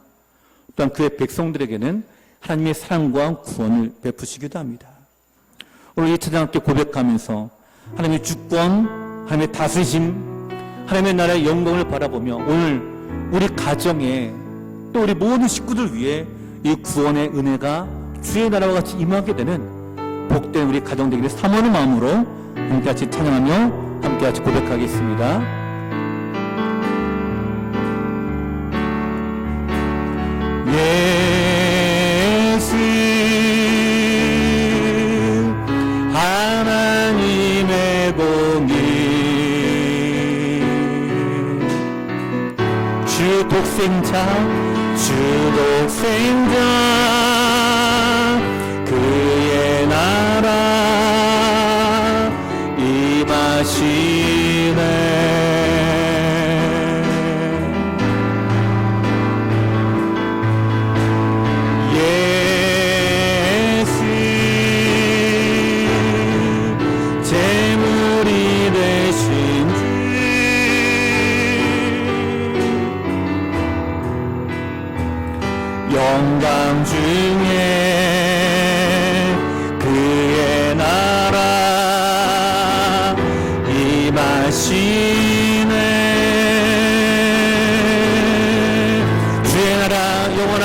또한 그의 백성들에게는 하나님의 사랑과 구원을 베푸시기도 합니다. 오늘 이 찬양 함께 고백하면서 하나님의 주권, 하나님의 다스리심, 하나님의 나라의 영광을 바라보며 오늘 우리 가정에 또 우리 모든 식구들 위해 이 구원의 은혜가 주의 나라와 같이 임하게 되는 복된 우리 가정 되기를 사모하는 마음으로 함께 같이 찬양하며 함께 같이 고백하겠습니다. 예수 하나님의 공의 주 독생자 그의 나라 임하시네. 영광 중에 그의 나라 임하시네.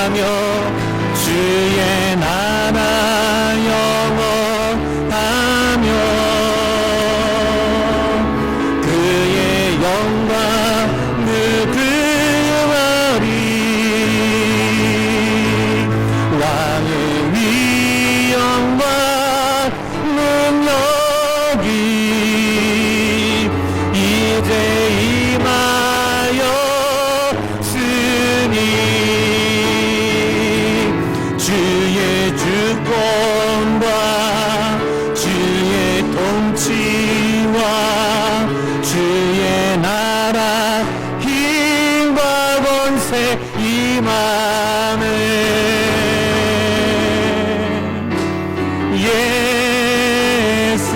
영원하며 주의 나라 영원하며 그의 영광 누구하리 왕의 위엄과 능력이 이제 임하였으니 주의 주권과 주의 통치와 주의 나라 힘과 권세 임하네. 예수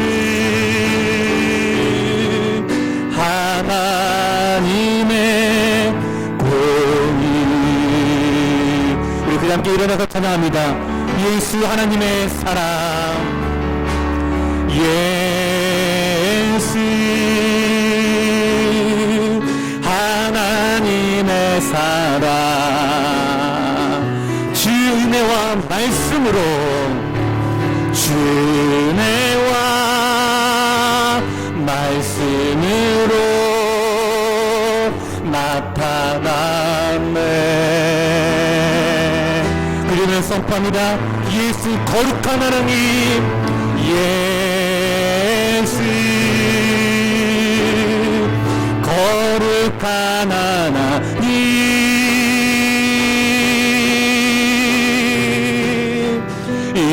하나님의 공의. 우리 그 함께 일어나서 찬양합니다. 예수 하나님의 사랑, 예수 하나님의 사랑, 주 은혜와 말씀으로 주 은혜와 말씀으로 나타났네. 그러면 선포합니다. 예수 거룩한 하나님, 예수 거룩한 하나님,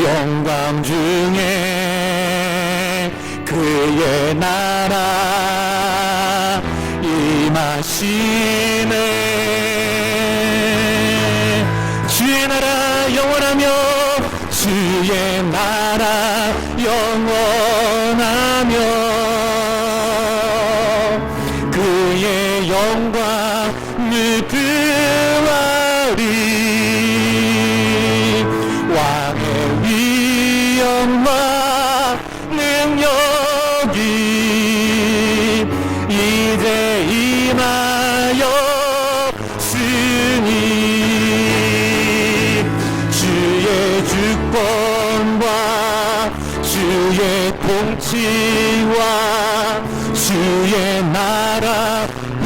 영광 중에 그의 나라 임하시네. 주의 나라 영원하며 주의 나라 영원하며 그의 영광 누구하리 왕의 위엄과 능력이 이제 임하였으니 주의 주권과 주의 통치와 주의 나라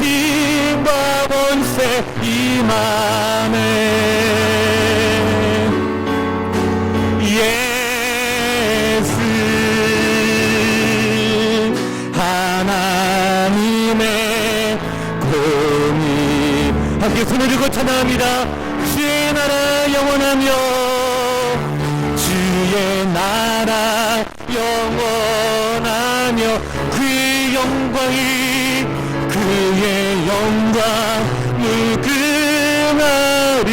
힘과 권세 임하네. 예수 하나님의 공의. 함께 손을 들고 찬양합니다. 주의 나라 영원하며 주의 나라 영원하며 그의 영광이 그의 영광 누구하리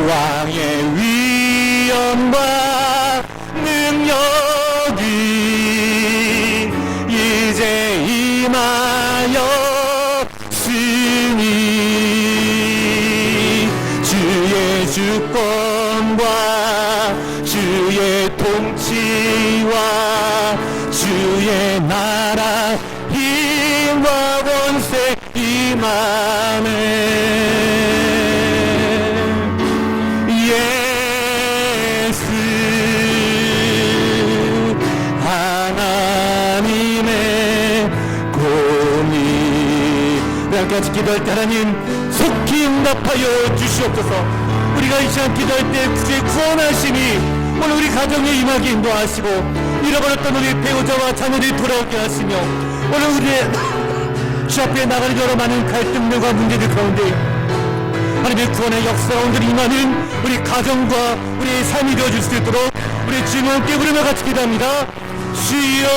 왕의 위엄과 능력이 이제 임하였으니 주의 주권과 주의 통치와 주의 나라 힘과 권세 임하네. 예수 하나님의 공의. 우리 함께 같이 기도할 때 하나님 속히 응답하여 주시옵소서. 우리가 이 시간 기도할 때 주의 구원하심이 오늘 우리 가정에 임하게 인도하시고 잃어버렸던 우리 배우자와 자녀들이 돌아오게 하시며 오늘 우리의 주 앞에 나가는 여러 많은 갈등들과 문제들 가운데 하나님의 구원의 역사가 오늘 임하는 우리 가정과 우리의 삶이 되어줄 수 있도록 우리 주님께 부르며 같이 기도합니다. 주여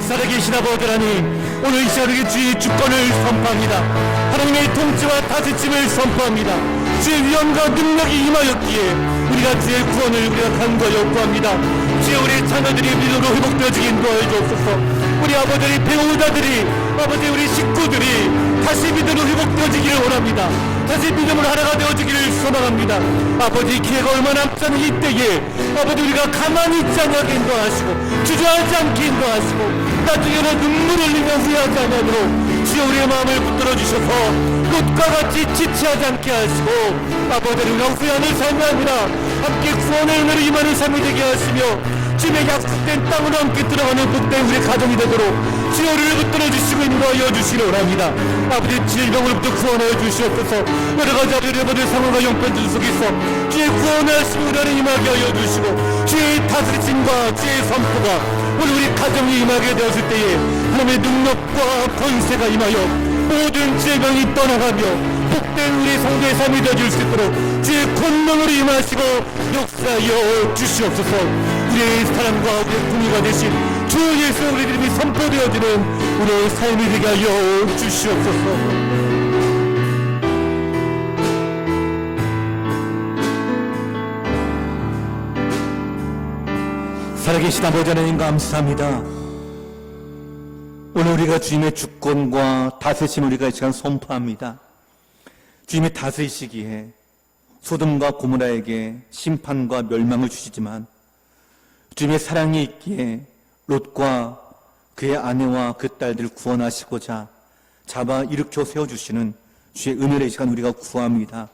살아계신 아버지 하나님, 오늘 이 시간 우리 주의 주권을 선포합니다. 하나님의 통치와 다스림을 선포합니다. 주의 위엄과 능력이 임하였기에 우리가 주의 구원을 우리가 간구하여 구합니다. 주여 우리 자녀들이 믿음으로 회복되어지게 인도하여 주옵소서. 우리 아버지들이 배우자들이 아버지 우리 식구들이 다시 믿음으로 회복되어지기를 원합니다. 다시 믿음으로 하나가 되어지기를 소망합니다. 아버지 기회가 얼마 남지 않은 이때에 아버지 우리가 가만히 있지 않게 인도하시고 주저하지 않게 인도하시고 나중에는 눈물을 흘리며 후회하지 않으므로 주 주여 우리의 마음을 붙들어 주셔서 롯과 같이 지체하지 않게 하시고 아버지를 영수하는 삶이 아니라 함께 구원의 은혜로 임하는 삶이 되게 하시며 주님의 약속된 땅으로 함께 들어가는 복된 우리 가정이 되도록 주여 우리를 붙들어 주시고 인도하여 주시오랍니다. 아버지 질병으로부터 구원하여 주시옵소서. 여러가지 어려워질 상황과 형편들 속에서 주의 구원하시고 우리를 임하게 하여 주시고 주의 다스리심과 주의 선포가 오늘 우리 가정이 임하게 되었을 때에 하나님의 능력과 권세가 임하여 모든 질병이 떠나가며 복된 우리 성도의 삶이 되어줄 수 있도록 주의 권능으로 임하시고 역사하여 주시옵소서. 우리의 사랑과 우리의 공의가 되신 주 예수 우리 이름이 선포되어지는 우리의 삶이 되게 하여 주시옵소서. 살아계신 아버지 하나님 감사합니다. 오늘 우리가 주님의 주권과 다스리심을 우리가 이 시간 선포합니다. 주님이 다스리시기에 소돔과 고모라에게 심판과 멸망을 주시지만 주님의 사랑이 있기에 롯과 그의 아내와 그 딸들을 구원하시고자 잡아 일으켜 세워주시는 주의 은혜의 시간 우리가 구합니다.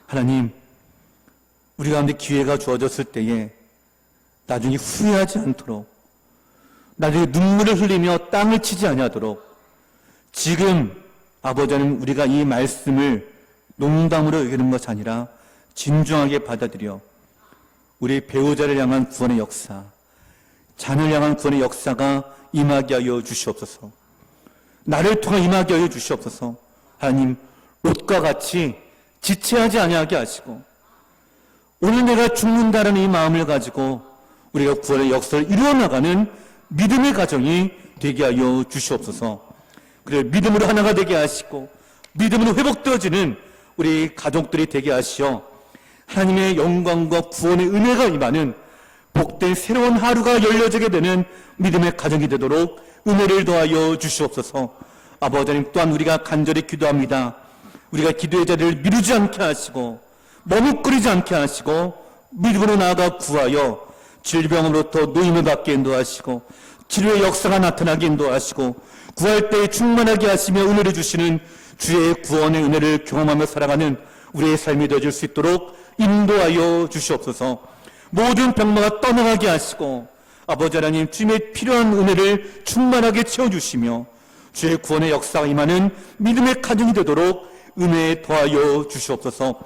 하나님, 우리 가운데 기회가 주어졌을 때에 나중에 후회하지 않도록, 나중에 눈물을 흘리며 땅을 치지 아니하도록 지금 아버지 하나님 우리가 이 말씀을 농담으로 여기는 것이 아니라 진중하게 받아들여 우리 배우자를 향한 구원의 역사, 자녀를 향한 구원의 역사가 임하게 하여 주시옵소서. 나를 통해 임하게 하여 주시옵소서. 하나님, 롯과 같이 지체하지 아니하게 하시고 오늘 내가 죽는다라는 이 마음을 가지고 우리가 구원의 역사를 이루어나가는 믿음의 가정이 되게 하여 주시옵소서. 그래 믿음으로 하나가 되게 하시고 믿음으로 회복되어지는 우리 가족들이 되게 하시어 하나님의 영광과 구원의 은혜가 임하는 복된 새로운 하루가 열려지게 되는 믿음의 가정이 되도록 은혜를 더하여 주시옵소서. 아버지 하나님, 또한 우리가 간절히 기도합니다. 우리가 기도의 자리를 미루지 않게 하시고 머뭇거리지 않게 하시고 믿음으로 나아가 구하여 질병으로부터 노임을 받게 인도하시고 치료의 역사가 나타나게 인도하시고 구할 때에 충만하게 하시며 은혜를 주시는 주의 구원의 은혜를 경험하며 살아가는 우리의 삶이 되어질 수 있도록 인도하여 주시옵소서. 모든 병마가 떠나가게 하시고 아버지 하나님 주님의 필요한 은혜를 충만하게 채워주시며 주의 구원의 역사가 임하는 믿음의 가정이 되도록 은혜 더하여 주시옵소서.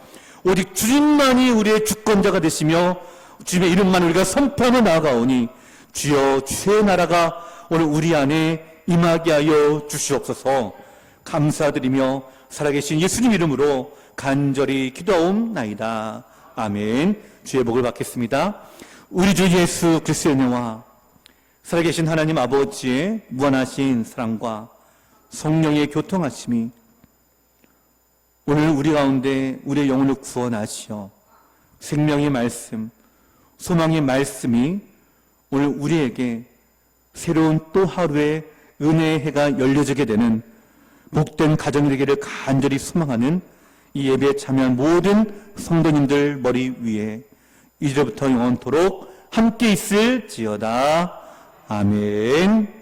오직 주님만이 우리의 주권자가 되시며 주님의 이름만 우리가 선포하며 나아가오니 주여 주의 나라가 오늘 우리 안에 임하게 하여 주시옵소서. 감사드리며 살아계신 예수님 이름으로 간절히 기도하옵나이다. 아멘. 주의 복을 받겠습니다. 우리 주 예수 그리스도의 은혜와 살아계신 하나님 아버지의 무한하신 사랑과 성령의 교통하심이 오늘 우리 가운데 우리의 영혼을 구원하시어 생명의 말씀, 소망의 말씀이 오늘 우리에게 새로운 또 하루의 은혜의 해가 열려지게 되는 복된 가정이 되기를 간절히 소망하는 이 예배에 참여한 모든 성도님들 머리 위에 이제부터 영원토록 함께 있을지어다. 아멘.